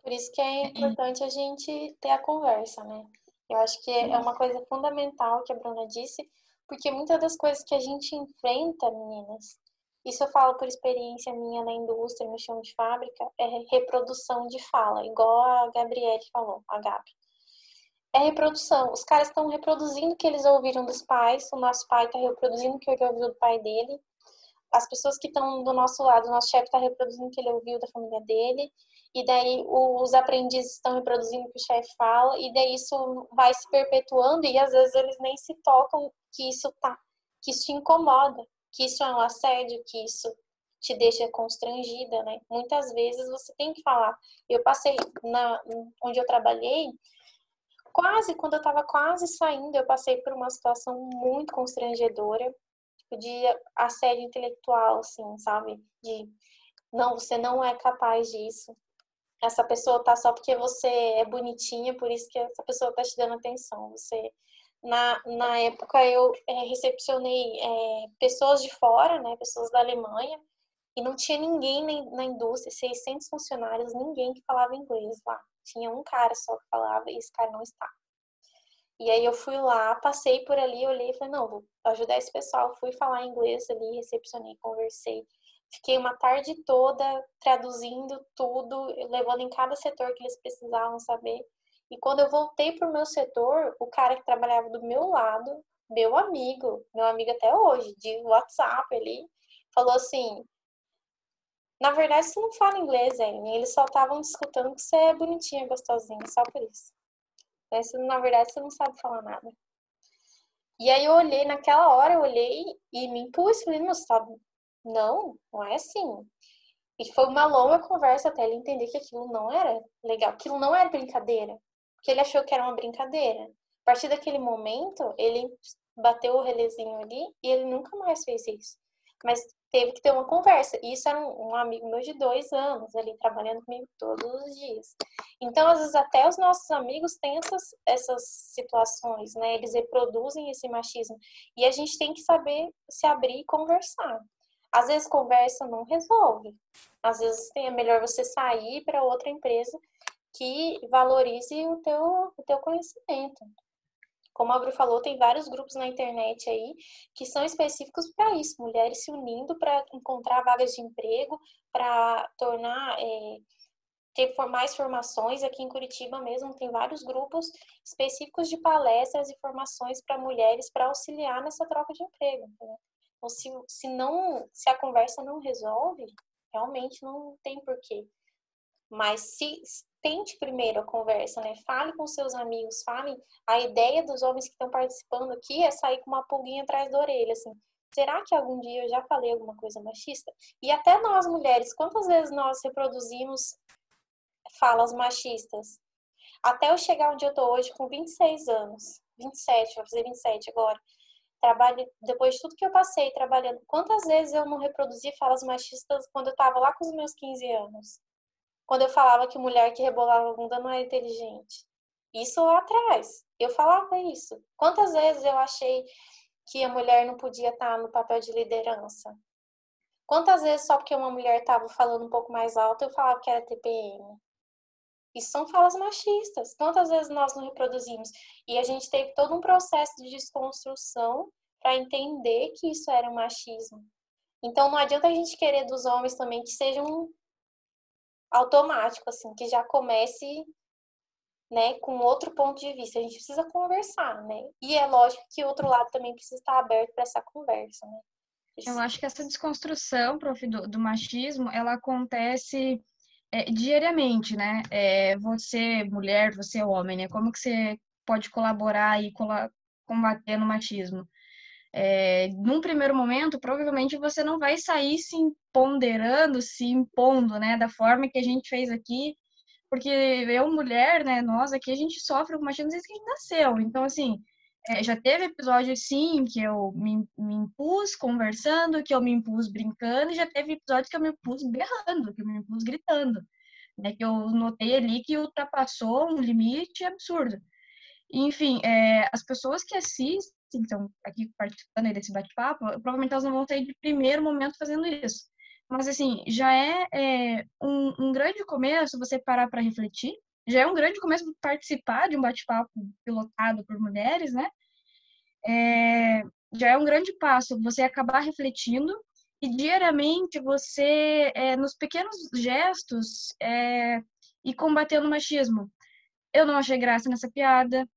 Por isso que é importante a gente ter a conversa, né? Eu acho que é uma coisa fundamental que a Bruna disse, porque muitas das coisas que a gente enfrenta, meninas, isso eu falo por experiência minha na indústria, no chão de fábrica, é reprodução de fala, igual a Gabriele falou, a Gabi. É reprodução. Os caras estão reproduzindo o que eles ouviram dos pais, o nosso pai está reproduzindo o que ele ouviu do pai dele, as pessoas que estão do nosso lado, o nosso chefe está reproduzindo o que ele ouviu da família dele, e daí os aprendizes estão reproduzindo o que o chefe fala, e daí isso vai se perpetuando, e às vezes eles nem se tocam que isso te incomoda, que isso é um assédio, que isso te deixa constrangida, né? Muitas vezes você tem que falar. Eu passei onde eu trabalhei, quando eu estava quase saindo, eu passei por uma situação muito constrangedora, de assédio intelectual, assim, sabe? Não, você não é capaz disso. Essa pessoa tá só porque você é bonitinha, por isso que essa pessoa tá te dando atenção. Na época, eu recepcionei pessoas de fora, né? Pessoas da Alemanha, e não tinha ninguém na indústria, 600 funcionários, ninguém que falava inglês lá. Tinha um cara só que falava, e esse cara não estava. E aí eu fui lá, passei por ali, olhei e falei, não, vou ajudar esse pessoal. Fui falar inglês ali, recepcionei, conversei. Fiquei uma tarde toda traduzindo tudo, levando em cada setor que eles precisavam saber. E quando eu voltei pro meu setor, o cara que trabalhava do meu lado, meu amigo até hoje, de WhatsApp ali, falou assim, na verdade você não fala inglês, hein? Eles só estavam discutindo que você é bonitinha, gostosinha, só por isso. Na verdade, você não sabe falar nada. E aí eu olhei, naquela hora eu olhei e me impus, falei, não, sabe? Não é assim. E foi uma longa conversa até ele entender que aquilo não era legal, aquilo não era brincadeira. Porque ele achou que era uma brincadeira. A partir daquele momento, ele bateu o relezinho ali e ele nunca mais fez isso. Mas teve que ter uma conversa. E isso era um amigo meu de 2 anos ali, trabalhando comigo todos os dias. Então, às vezes, até os nossos amigos têm essas situações, né? Eles reproduzem esse machismo. E a gente tem que saber se abrir e conversar. Às vezes, conversa não resolve. Às vezes, é melhor você sair para outra empresa que valorize o teu conhecimento. Como a Bru falou, tem vários grupos na internet aí que são específicos para isso, mulheres se unindo para encontrar vagas de emprego, para ter mais formações. Aqui em Curitiba mesmo tem vários grupos específicos de palestras e formações para mulheres para auxiliar nessa troca de emprego. Né? Então, se a conversa não resolve, realmente não tem porquê. Mas tente primeiro a conversa, né? Fale com seus amigos, fale. A ideia dos homens que estão participando aqui é sair com uma pulguinha atrás da orelha, assim. Será que algum dia eu já falei alguma coisa machista? E até nós, mulheres, quantas vezes nós reproduzimos falas machistas? Até eu chegar onde eu tô hoje, com 26 anos, 27, vou fazer 27 agora. Depois de tudo que eu passei trabalhando, quantas vezes eu não reproduzi falas machistas quando eu tava lá com os meus 15 anos? Quando eu falava que mulher que rebolava a bunda não é inteligente. Isso lá atrás. Eu falava isso. Quantas vezes eu achei que a mulher não podia estar no papel de liderança? Quantas vezes só porque uma mulher estava falando um pouco mais alto eu falava que era TPM? Isso são falas machistas. Quantas vezes nós não reproduzimos? E a gente teve todo um processo de desconstrução para entender que isso era um machismo. Então, não adianta a gente querer dos homens também que seja um automático, assim, que já comece, né, com outro ponto de vista. A gente precisa conversar, né? E é lógico que o outro lado também precisa estar aberto para essa conversa, né? Eu acho que essa desconstrução, prof, do machismo, ela acontece diariamente, né? Você, mulher, você, homem, né? Como que você pode colaborar e combater no machismo? Num primeiro momento, provavelmente você não vai sair se ponderando, se impondo, né? Da forma que a gente fez aqui, porque eu, mulher, né? Nós aqui, a gente sofre com machismo desde que a gente nasceu. Então, assim, já teve episódio, sim, que eu me impus conversando, que eu me impus brincando, e já teve episódio que eu me impus berrando, que eu me impus gritando, né? Que eu notei ali que ultrapassou um limite absurdo. Enfim, as pessoas que assistem, então, aqui participando aí desse bate-papo, provavelmente elas não vão sair de primeiro momento fazendo isso. Mas, assim, já é um grande começo você parar para refletir, já é um grande começo participar de um bate-papo pilotado por mulheres, né? Já é um grande passo você acabar refletindo e diariamente você, nos pequenos gestos, ir combatendo o machismo. Eu não achei graça nessa piada.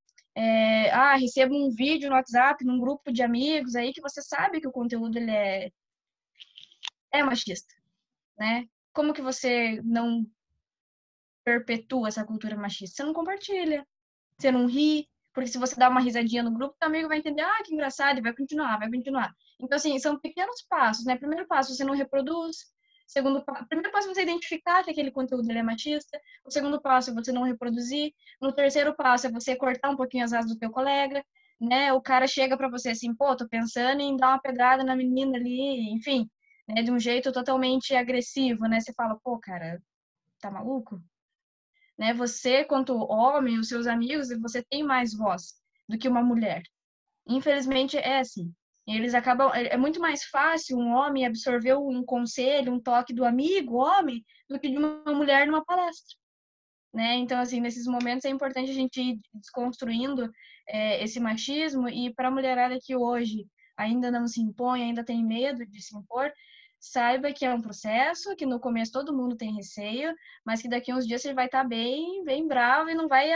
Recebo um vídeo no WhatsApp, num grupo de amigos aí que você sabe que o conteúdo ele é machista, né? Como que você não perpetua essa cultura machista? Você não compartilha, você não ri, porque se você dá uma risadinha no grupo, o amigo vai entender, que engraçado, e vai continuar, vai continuar. Então, assim, são pequenos passos, né? Primeiro passo, você não reproduz. Primeiro passo é você identificar que aquele conteúdo ele é machista. O segundo passo é você não reproduzir. No terceiro passo é você cortar um pouquinho as asas do teu colega, né? O cara chega para você assim, pô, tô pensando em dar uma pedrada na menina ali, enfim, né? De um jeito totalmente agressivo, né? Você fala, pô, cara, tá maluco? Né? Você, quanto homem, os seus amigos, você tem mais voz do que uma mulher. Infelizmente é assim. Eles acabam. É muito mais fácil um homem absorver um conselho, um toque do amigo, homem, do que de uma mulher numa palestra. Né? Então, assim, nesses momentos é importante a gente ir desconstruindo esse machismo e para a mulherada que hoje ainda não se impõe, ainda tem medo de se impor, saiba que é um processo, que no começo todo mundo tem receio, mas que daqui a uns dias você vai estar bem, bem bravo e não vai,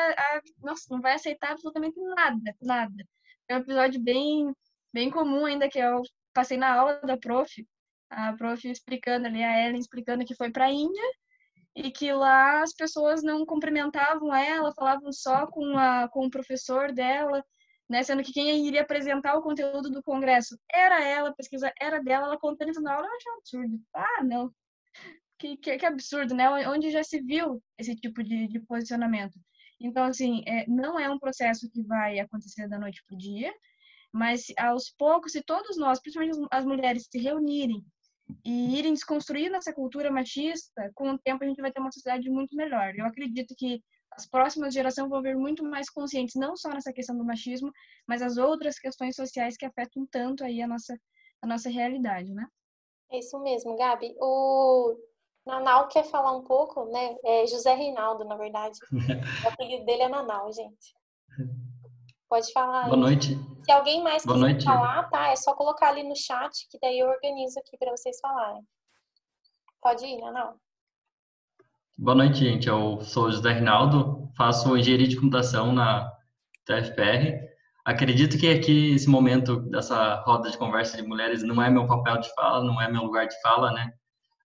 não vai aceitar absolutamente nada, nada. É um episódio bem, bem comum ainda que eu passei na aula da prof, a prof explicando ali, a Ellen explicando que foi para a Índia e que lá as pessoas não cumprimentavam ela, falavam só com o professor dela, né? Sendo que quem iria apresentar o conteúdo do congresso era ela, a pesquisa era dela, ela contando isso na aula, eu achei um absurdo. Não. Que absurdo, né? Onde já se viu esse tipo de posicionamento. Então, assim, não é um processo que vai acontecer da noite para o dia, mas aos poucos, se todos nós, principalmente as mulheres, se reunirem e irem desconstruindo essa cultura machista, com o tempo a gente vai ter uma sociedade muito melhor. Eu acredito que as próximas gerações vão vir muito mais conscientes, não só nessa questão do machismo, mas as outras questões sociais que afetam tanto aí a nossa realidade, né? É isso mesmo, Gabi. O Nanau quer falar um pouco, né? É José Reinaldo, na verdade. O apelido dele é Nanau, gente. Pode falar aí. Boa noite. Se alguém mais Boa quiser noite. falar, tá? É só colocar ali no chat, que daí eu organizo aqui para vocês falarem. Pode ir, Nanau. Boa noite, gente. Eu sou o José Reinaldo, faço engenharia de computação na UFPR. Acredito que aqui, esse momento dessa roda de conversa de mulheres, não é meu papel de fala, não é meu lugar de fala, né?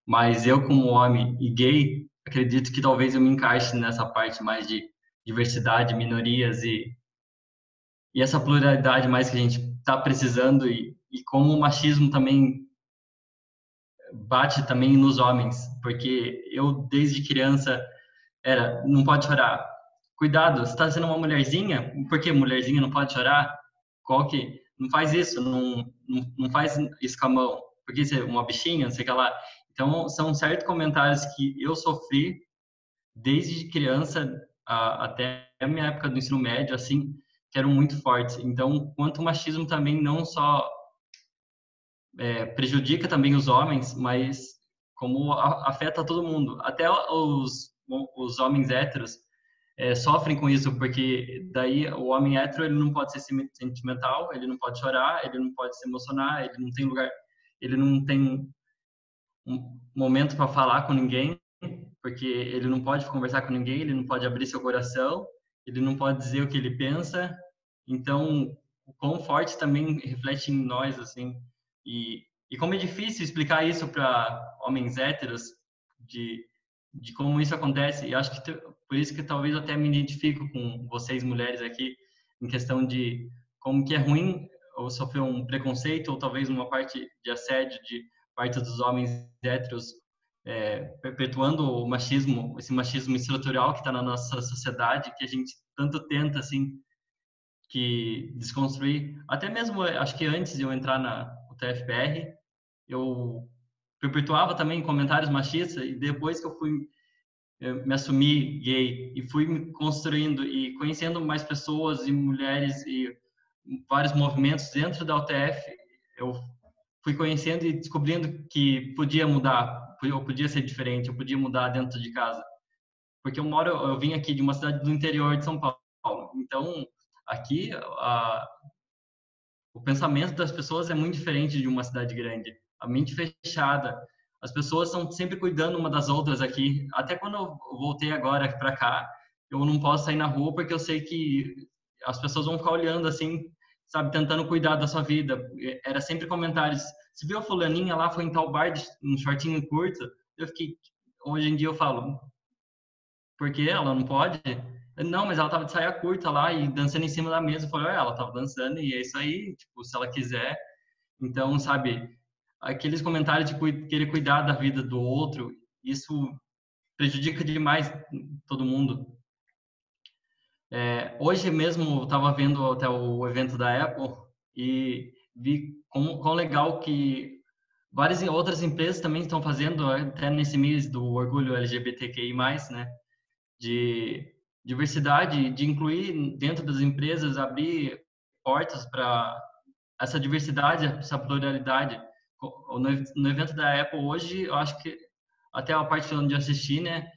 Mas eu, como homem e gay, acredito que talvez eu me encaixe nessa parte mais de diversidade, minorias e essa pluralidade mais que a gente está precisando e como o machismo também bate também nos homens, porque eu desde criança não pode chorar. Cuidado, você está sendo uma mulherzinha, por que mulherzinha não pode chorar? Não faz isso, não faz isso com a mão, porque você é uma bichinha, não sei o que lá. Então, são certos comentários que eu sofri desde criança até a minha época do ensino médio, assim, que eram muito fortes. Então, quanto o machismo também não só prejudica também os homens, mas como afeta todo mundo. Até os os homens héteros sofrem com isso, porque daí o homem hétero, ele não pode ser sentimental, ele não pode chorar, ele não pode se emocionar, ele não tem lugar, ele não tem um momento para falar com ninguém, porque ele não pode conversar com ninguém, ele não pode abrir seu coração, ele não pode dizer o que ele pensa. Então, o quão forte também reflete em nós, assim. E como é difícil explicar isso para homens héteros, de como isso acontece. E acho que por isso que talvez eu até me identifico com vocês, mulheres, aqui, em questão de como que é ruim ou sofrer um preconceito, ou talvez uma parte de assédio de parte dos homens héteros, perpetuando o machismo, esse machismo estrutural que está na nossa sociedade, que a gente tanto tenta, assim, que desconstruir. Até mesmo, acho que antes de eu entrar no TFPR, eu perpetuava também comentários machistas, e depois que eu me assumi gay e fui me construindo e conhecendo mais pessoas e mulheres e vários movimentos dentro da UTF, eu fui conhecendo e descobrindo que podia mudar, eu podia ser diferente, eu podia mudar dentro de casa. Porque eu vim aqui de uma cidade do interior de São Paulo. Então, aqui, o pensamento das pessoas é muito diferente de uma cidade grande. A mente fechada. As pessoas estão sempre cuidando uma das outras aqui. Até quando eu voltei agora para cá, eu não posso sair na rua porque eu sei que as pessoas vão ficar olhando assim, sabe, tentando cuidar da sua vida. Era sempre comentários. Se viu a fulaninha lá, foi em tal bar, um shortinho curto. Hoje em dia eu falo, por que ela não pode? Não, mas ela tava de saia curta lá e dançando em cima da mesa. Eu falei, ela tava dançando e é isso aí, tipo, se ela quiser. Então, sabe, aqueles comentários de querer cuidar da vida do outro, isso prejudica demais todo mundo. Hoje mesmo eu estava vendo até o evento da Apple e vi quão legal que várias outras empresas também estão fazendo, até nesse mês do orgulho LGBTQI+, né, de diversidade, de incluir dentro das empresas, abrir portas para essa diversidade, essa pluralidade. No evento da Apple hoje, eu acho que até a parte onde eu assisti, né,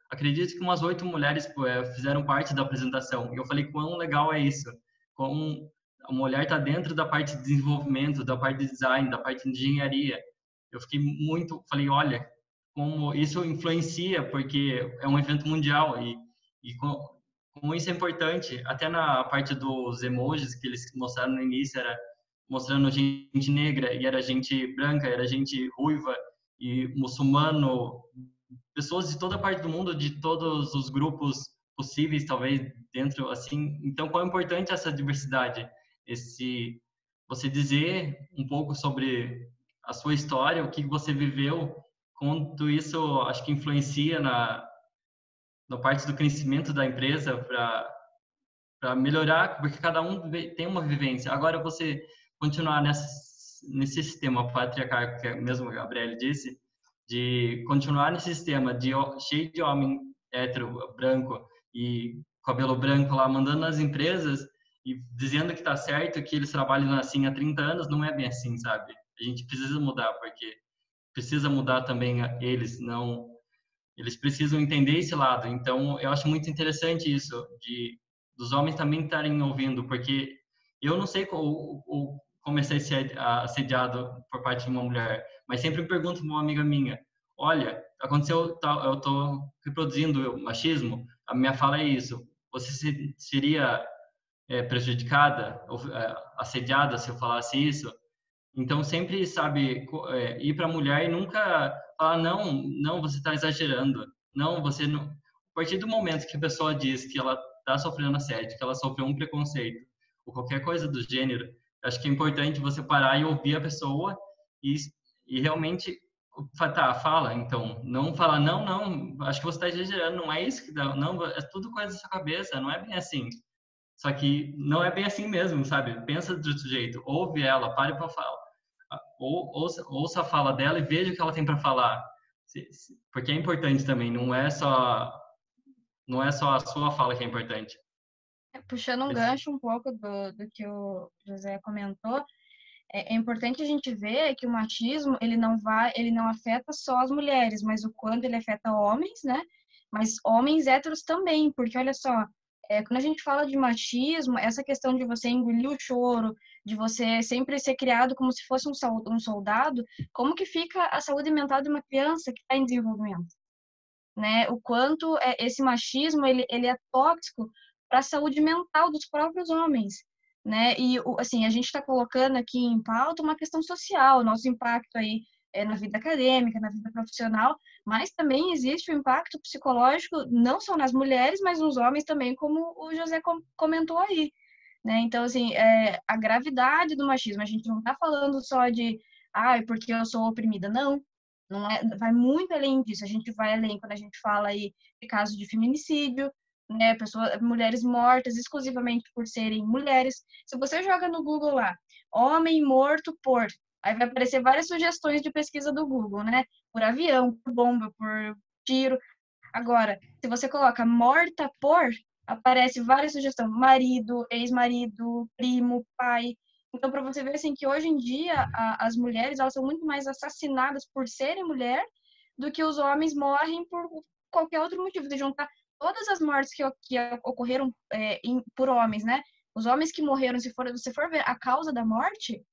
acredito que umas 8 mulheres fizeram parte da apresentação. E eu falei, quão legal é isso. Como a mulher está dentro da parte de desenvolvimento, da parte de design, da parte de engenharia. Eu falei, olha, como isso influencia, porque é um evento mundial e como isso é importante. Até na parte dos emojis que eles mostraram no início, era mostrando gente negra, e era gente branca, era gente ruiva, e muçulmano, pessoas de toda parte do mundo, de todos os grupos possíveis, talvez, dentro, assim. Então, qual é importante essa diversidade? Você dizer um pouco sobre a sua história, o que você viveu, quanto isso, acho que influencia na parte do crescimento da empresa para melhorar, porque cada um tem uma vivência. Agora, você continuar nesse sistema patriarcal, que mesmo a Gabriele disse, de continuar nesse sistema cheio de homem hétero, branco e cabelo branco lá, mandando nas empresas e dizendo que está certo, que eles trabalham assim há 30 anos, não é bem assim, sabe? A gente precisa mudar, porque precisa mudar também eles, não... Eles precisam entender esse lado. Então, eu acho muito interessante isso, dos homens também estarem ouvindo, porque eu não sei como comecei a ser assediado por parte de uma mulher, mas sempre me pergunto para uma amiga minha, olha, aconteceu, eu estou reproduzindo o machismo, a minha fala é isso, você seria prejudicada, ou assediada se eu falasse isso? Então, sempre, sabe, ir para a mulher e nunca falar, não, você está exagerando. Não, você não... A partir do momento que a pessoa diz que ela está sofrendo assédio, que ela sofreu um preconceito, ou qualquer coisa do gênero, acho que é importante você parar e ouvir a pessoa e realmente, fala. Então, não falar, não, acho que você está exagerando, não é isso que dá, não, é tudo coisa da sua cabeça, não é bem assim. Só que não é bem assim mesmo, sabe? Pensa do outro jeito, ouve ela, pare para falar. Ouça a fala dela e veja o que ela tem para falar, porque é importante também, não é só a sua fala que é importante. Puxando um gancho um pouco do que o José comentou, é importante a gente ver que o machismo, ele não afeta só as mulheres, mas o quanto ele afeta homens, né? Mas homens héteros também, porque olha só, quando a gente fala de machismo, essa questão de você engolir o choro, de você sempre ser criado como se fosse um soldado, como que fica a saúde mental de uma criança que está em desenvolvimento? Né? O quanto esse machismo ele é tóxico para a saúde mental dos próprios homens, né? E assim, a gente está colocando aqui em pauta uma questão social, nosso impacto aí na vida acadêmica, na vida profissional, mas também existe o impacto psicológico não só nas mulheres, mas nos homens também, como o José comentou aí, né? Então, assim, a gravidade do machismo, a gente não está falando só de, porque eu sou oprimida, não. Não vai muito além disso. A gente vai além quando a gente fala aí de casos de feminicídio, né? Mulheres mortas exclusivamente por serem mulheres. Se você joga no Google lá, homem morto por, aí vai aparecer várias sugestões de pesquisa do Google, né? Por avião, por bomba, por tiro. Agora, se você coloca morta por, aparece várias sugestões: marido, ex-marido, primo, pai. Então, para você ver assim que hoje em dia as mulheres elas são muito mais assassinadas por serem mulher do que os homens morrem por qualquer outro motivo. Se juntar todas as mortes que ocorreram por homens, né? Os homens que morreram, se você for ver a causa da morte,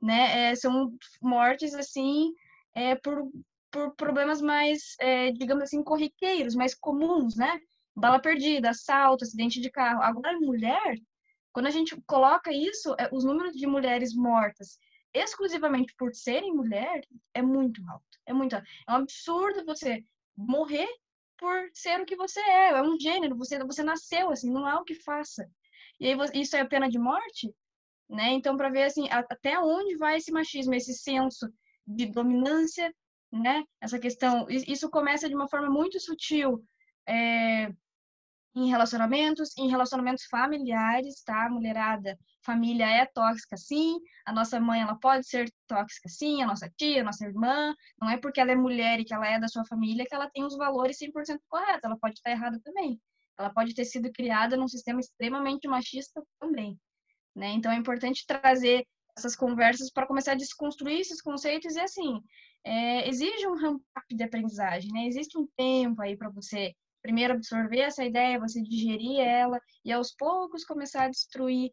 né, são mortes assim por problemas mais, digamos assim, corriqueiros, mais comuns, né? Bala perdida, assalto, acidente de carro. Agora, mulher, quando a gente coloca isso, os números de mulheres mortas exclusivamente por serem mulher é muito alto. É muito alto. É um absurdo você morrer por ser o que você é um gênero, você nasceu assim, não há o que faça. E aí isso é pena de morte, né? Então, para ver assim, até onde vai esse machismo, esse senso de dominância, né? Essa questão, isso começa de uma forma muito sutil, em relacionamentos familiares, tá, mulherada? Família é tóxica, sim. A nossa mãe, ela pode ser tóxica, sim. A nossa tia, a nossa irmã. Não é porque ela é mulher e que ela é da sua família que ela tem os valores 100% corretos. Ela pode estar errada também. Ela pode ter sido criada num sistema extremamente machista também, né? Então é importante trazer essas conversas para começar a desconstruir esses conceitos e assim, exige um ramp-up de aprendizagem, né? Existe um tempo aí para você primeiro absorver essa ideia, você digerir ela e aos poucos começar a destruir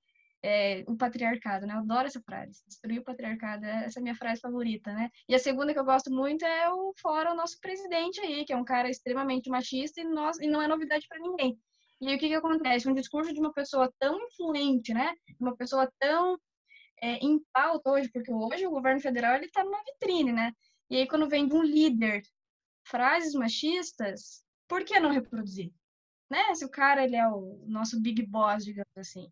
o patriarcado, né? Eu adoro essa frase, destruir o patriarcado, essa é a minha frase favorita, né? E a segunda que eu gosto muito é o nosso presidente aí, que é um cara extremamente machista e não é novidade para ninguém. E aí, o que acontece? Um discurso de uma pessoa tão influente, né? Uma pessoa tão em pauta hoje, porque hoje o governo federal ele está numa vitrine, né? E aí, quando vem de um líder frases machistas, por que não reproduzir? Né? Se o cara ele é o nosso big boss, digamos assim.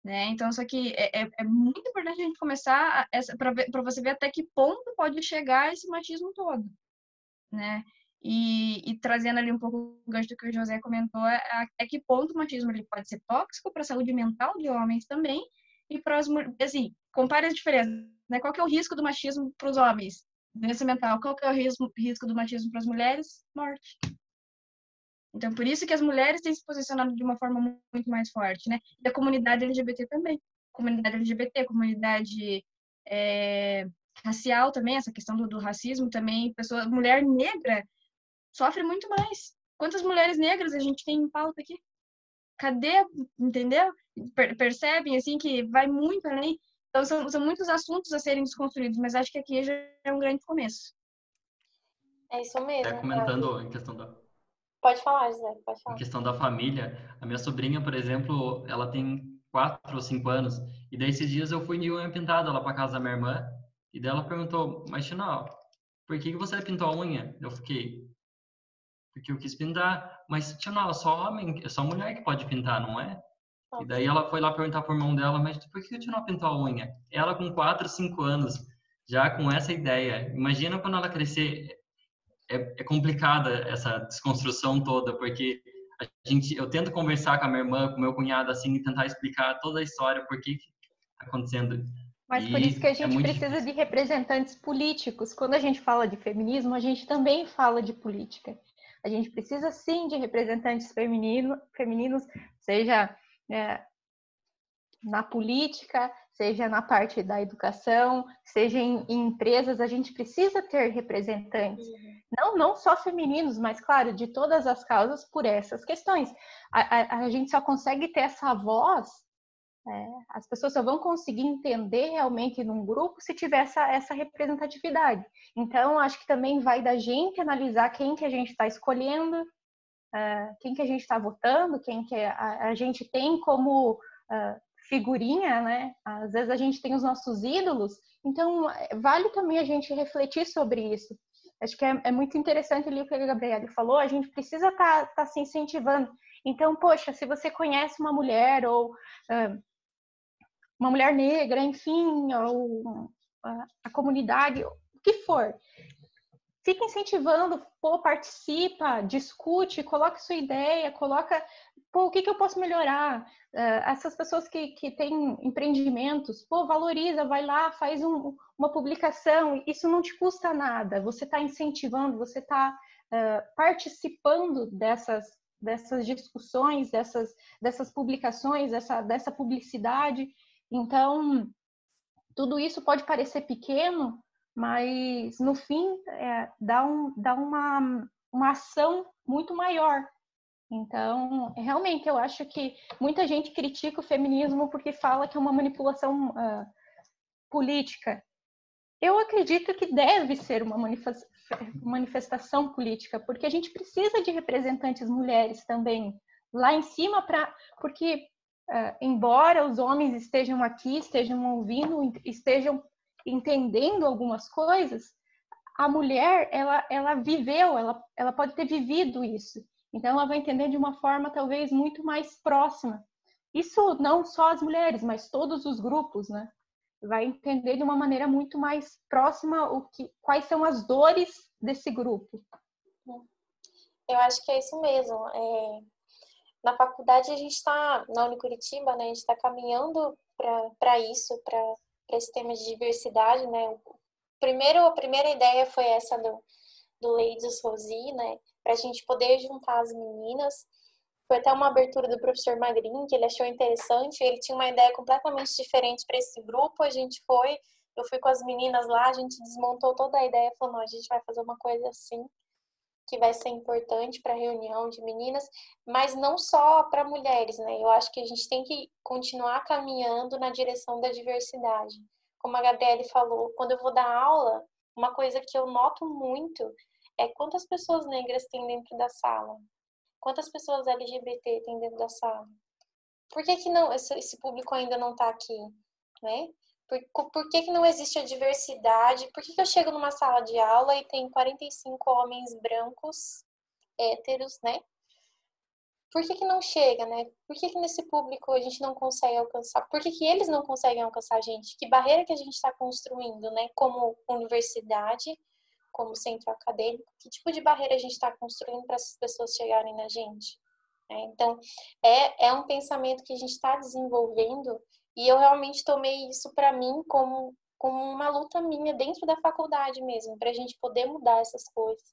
Né? Então, só que é muito importante a gente começar para você ver até que ponto pode chegar esse machismo todo, né? E trazendo ali um pouco o gancho do que o José comentou, até que ponto o machismo ele pode ser tóxico para a saúde mental de homens também e para as mulheres, assim, compare as diferenças, né? Qual que é o risco do machismo para os homens? Doença mental. Qual que é o risco do machismo para as mulheres? Morte. Então, por isso que as mulheres têm se posicionado de uma forma muito mais forte, né? E a comunidade LGBT também. Comunidade LGBT, comunidade racial também, essa questão do racismo também. Mulher negra sofre muito mais. Quantas mulheres negras a gente tem em pauta aqui? Cadê, entendeu? Percebem, assim, que vai muito além. Então, são muitos assuntos a serem desconstruídos, mas acho que aqui já é um grande começo. É isso mesmo. Comentando em questão da... Pode falar, José, pode falar. Em questão da família, a minha sobrinha, por exemplo, ela tem 4 ou 5 anos, e daí esses dias eu fui de unha pintada lá para casa da minha irmã, e daí ela perguntou, mas Tina, por que você pintou a unha? Eu fiquei, porque eu quis pintar, mas Tina, só homem, só mulher que pode pintar, não é? E daí ela foi lá perguntar pro irmão dela, mas por que o Tina pintou a unha? Ela com 4, 5 anos, já com essa ideia, imagina quando ela crescer, é complicada essa desconstrução toda, porque eu tento conversar com a minha irmã, com o meu cunhado, assim, e tentar explicar toda a história, por que está acontecendo. Mas por isso que a gente precisa de representantes políticos. Quando a gente fala de feminismo, a gente também fala de política. A gente precisa, sim, de representantes femininos, seja na política, seja na parte da educação, seja em empresas, a gente precisa ter representantes. Não só femininos, mas, claro, de todas as causas por essas questões. A gente só consegue ter essa voz, as pessoas só vão conseguir entender realmente num grupo se tiver essa representatividade. Então, acho que também vai da gente analisar quem que a gente está escolhendo, quem que a gente está votando, quem que a gente tem como figurinha, né? Às vezes a gente tem os nossos ídolos, então vale também a gente refletir sobre isso. Acho que é muito interessante ali o que a Gabriela falou, a gente precisa tá se incentivando. Então, poxa, se você conhece uma mulher ou uma mulher negra, enfim, ou a comunidade, o que for, fica incentivando, participa, discute, coloca sua ideia, o que eu posso melhorar? Essas pessoas que têm empreendimentos, valoriza, vai lá, faz uma publicação, isso não te custa nada, você está incentivando, você está participando dessas discussões, dessas publicações, dessa publicidade. Então, tudo isso pode parecer pequeno, mas no fim dá uma ação muito maior. Então, realmente, eu acho que muita gente critica o feminismo porque fala que é uma manipulação política. Eu acredito que deve ser uma manifestação política, porque a gente precisa de representantes mulheres também lá em cima, porque embora os homens estejam aqui, estejam ouvindo, estejam entendendo algumas coisas, a mulher, ela viveu, ela pode ter vivido isso. Então, ela vai entender de uma forma talvez muito mais próxima. Isso não só as mulheres, mas todos os grupos, né? Vai entender de uma maneira muito mais próxima quais são as dores desse grupo. Eu acho que é isso mesmo. Na faculdade, a gente está, na Unicuritiba, né, a gente está caminhando para isso, para esse tema de diversidade, né? A primeira ideia foi essa do Ladies Rosi, né? Para a gente poder juntar as meninas. Foi até uma abertura do professor Magrin, que ele achou interessante. Ele tinha uma ideia completamente diferente para esse grupo. Eu fui com as meninas lá, a gente desmontou toda a ideia, falou, não, a gente vai fazer uma coisa assim, que vai ser importante para a reunião de meninas, mas não só para mulheres, né? Eu acho que a gente tem que continuar caminhando na direção da diversidade. Como a Gabriele falou, quando eu vou dar aula, uma coisa que eu noto muito é quantas pessoas negras tem dentro da sala. Quantas pessoas LGBT tem dentro da sala? Por que não esse público ainda não está aqui, né? Por que não existe a diversidade? Por que eu chego numa sala de aula e tem 45 homens brancos, héteros, né? Por que não chega, né? Por que nesse público a gente não consegue alcançar? Por que eles não conseguem alcançar a gente? Que barreira que a gente está construindo, né? Como universidade, como centro acadêmico, que tipo de barreira a gente está construindo para essas pessoas chegarem na gente? Então, é um pensamento que a gente está desenvolvendo e eu realmente tomei isso para mim como uma luta minha dentro da faculdade mesmo, para a gente poder mudar essas coisas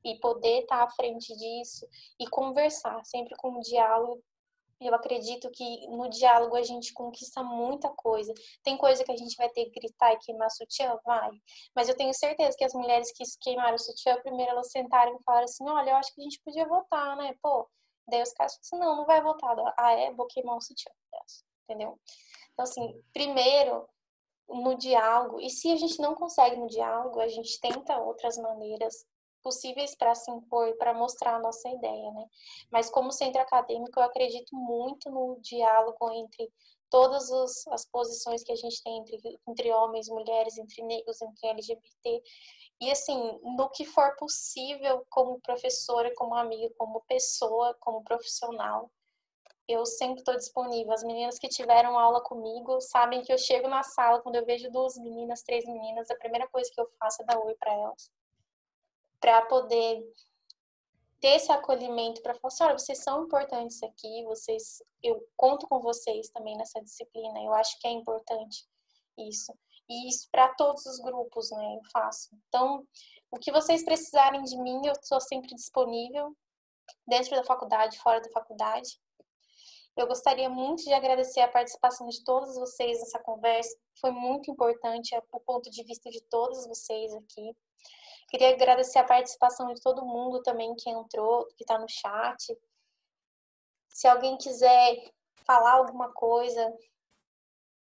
e poder estar à frente disso e conversar, sempre com o diálogo. Eu acredito que no diálogo a gente conquista muita coisa. Tem coisa que a gente vai ter que gritar e queimar sutiã? Vai. Mas eu tenho certeza que as mulheres que queimaram o sutiã, primeiro elas sentaram e falaram assim, olha, eu acho que a gente podia votar, né? Daí os caras falaram assim, não vai votar. Vou queimar o sutiã. Entendeu? Então, assim, primeiro, no diálogo, e se a gente não consegue no diálogo, a gente tenta outras maneiras possíveis para se impor, para mostrar a nossa ideia, né? Mas como centro acadêmico, eu acredito muito no diálogo entre todas as posições que a gente tem entre homens, mulheres, entre negros, entre LGBT. E assim, no que for possível, como professora, como amiga, como pessoa, como profissional, eu sempre estou disponível. As meninas que tiveram aula comigo sabem que eu chego na sala, quando eu vejo 2 meninas, 3 meninas, a primeira coisa que eu faço é dar oi para elas. Para poder ter esse acolhimento, para falar assim, olha, vocês são importantes aqui, eu conto com vocês também nessa disciplina, eu acho que é importante isso. E isso para todos os grupos, né, eu faço. Então, o que vocês precisarem de mim, eu estou sempre disponível, dentro da faculdade, fora da faculdade. Eu gostaria muito de agradecer a participação de todos vocês nessa conversa. Foi muito importante o ponto de vista de todos vocês aqui. Queria agradecer a participação de todo mundo também que entrou, que está no chat. Se alguém quiser falar alguma coisa,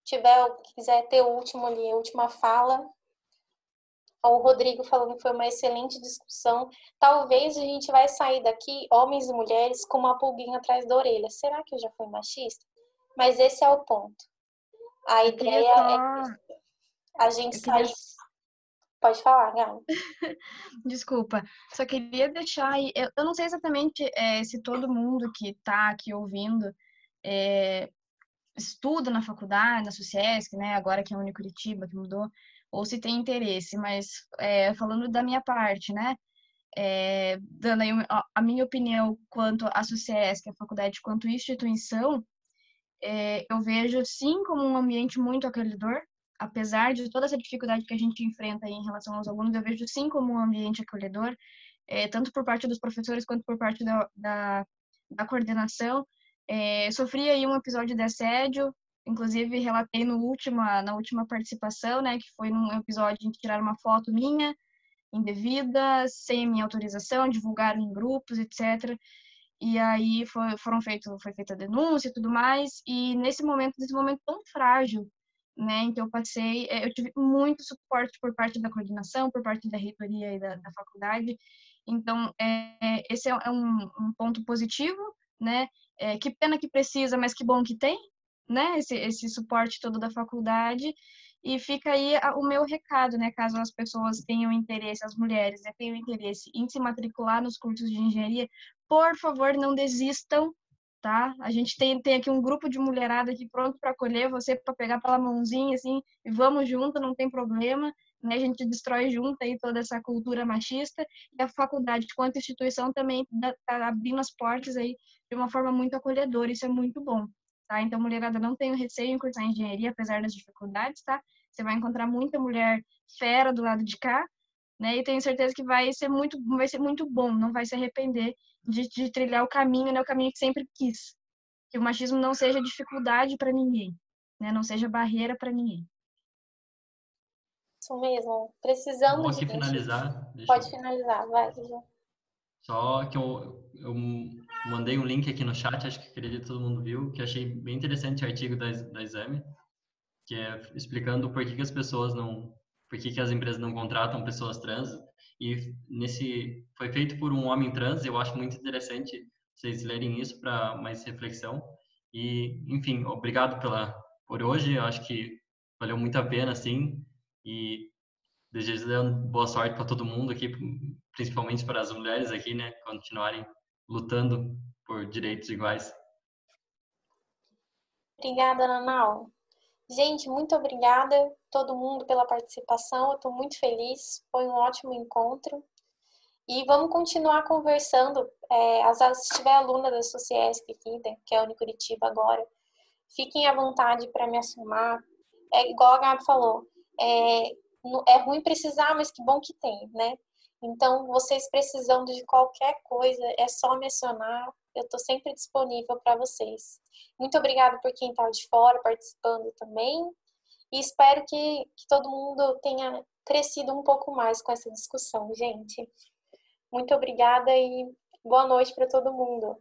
quiser ter o último ali, a última fala. O Rodrigo falando que foi uma excelente discussão. Talvez a gente vai sair daqui, homens e mulheres, com uma pulguinha atrás da orelha. Será que eu já fui machista? Mas esse é o ponto. A ideia é a gente sair... Pode falar, Gal. Desculpa, só queria deixar aí, eu não sei exatamente se todo mundo que está aqui ouvindo estuda na faculdade, na SUSESC, né, agora que é a Unicuritiba, que mudou, ou se tem interesse, mas falando da minha parte, né, dando aí a minha opinião quanto à SUSESC, a faculdade, quanto instituição, eu vejo sim como um ambiente muito acolhedor. Apesar de toda essa dificuldade que a gente enfrenta aí em relação aos alunos, eu vejo sim como um ambiente acolhedor, tanto por parte dos professores quanto por parte da coordenação. Sofri aí um episódio de assédio, inclusive relatei na última participação, né, que foi num episódio em que tiraram uma foto minha, indevida, sem minha autorização, divulgaram em grupos, etc. E aí foi feita a denúncia e tudo mais, e nesse momento tão frágil, né, então eu tive muito suporte por parte da coordenação, por parte da reitoria e da faculdade, então esse é um ponto positivo, né, que pena que precisa, mas que bom que tem, né, esse suporte todo da faculdade, e fica aí o meu recado, né, caso as pessoas tenham interesse, as mulheres, né, tenham interesse em se matricular nos cursos de engenharia, por favor, não desistam, tá? A gente tem aqui um grupo de mulherada aqui pronto para acolher você, para pegar pela mãozinha, assim, e vamos junto, não tem problema, né? A gente destrói junto aí toda essa cultura machista, e a faculdade, quanto instituição, também tá abrindo as portas aí de uma forma muito acolhedora, isso é muito bom, tá? Então, mulherada, não tenha receio em cursar engenharia, apesar das dificuldades, tá? Você vai encontrar muita mulher fera do lado de cá, né? E tenho certeza que vai ser muito bom, não vai se arrepender de trilhar o caminho, né? O caminho que sempre quis. Que o machismo não seja dificuldade para ninguém, né? Não seja barreira para ninguém. Isso mesmo. Precisando Vou de aqui finalizar. Pode finalizar, vai. Só que eu mandei um link aqui no chat, acho que acredito que todo mundo viu, que achei bem interessante o artigo da Exame, que é explicando por que as pessoas não, por que as empresas não contratam pessoas trans, e foi feito por um homem trans. Eu acho muito interessante vocês lerem isso para mais reflexão. E, enfim, obrigado por hoje, eu acho que valeu muito a pena, assim, e desejando boa sorte para todo mundo aqui, principalmente para as mulheres aqui, né, continuarem lutando por direitos iguais. Obrigada, Nanau. Gente, muito obrigada todo mundo pela participação. Eu estou muito feliz. Foi um ótimo encontro. E vamos continuar conversando. Se tiver aluna da SUSESC aqui, que é a Unicuritiba agora, fiquem à vontade para me assumar. Igual a Gabi falou, é ruim precisar, mas que bom que tem, né? Então, vocês precisando de qualquer coisa, é só me acionar. Eu estou sempre disponível para vocês. Muito obrigada por quem está de fora participando também. E espero que todo mundo tenha crescido um pouco mais com essa discussão, gente. Muito obrigada e boa noite para todo mundo.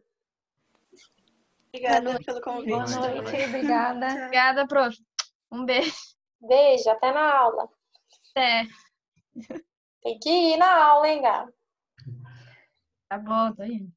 Obrigada pelo convite. Boa noite, obrigada. Obrigada, prof. Um beijo. Beijo, até na aula. Até. Tem que ir na aula, hein, Gá? Tá bom, tô indo.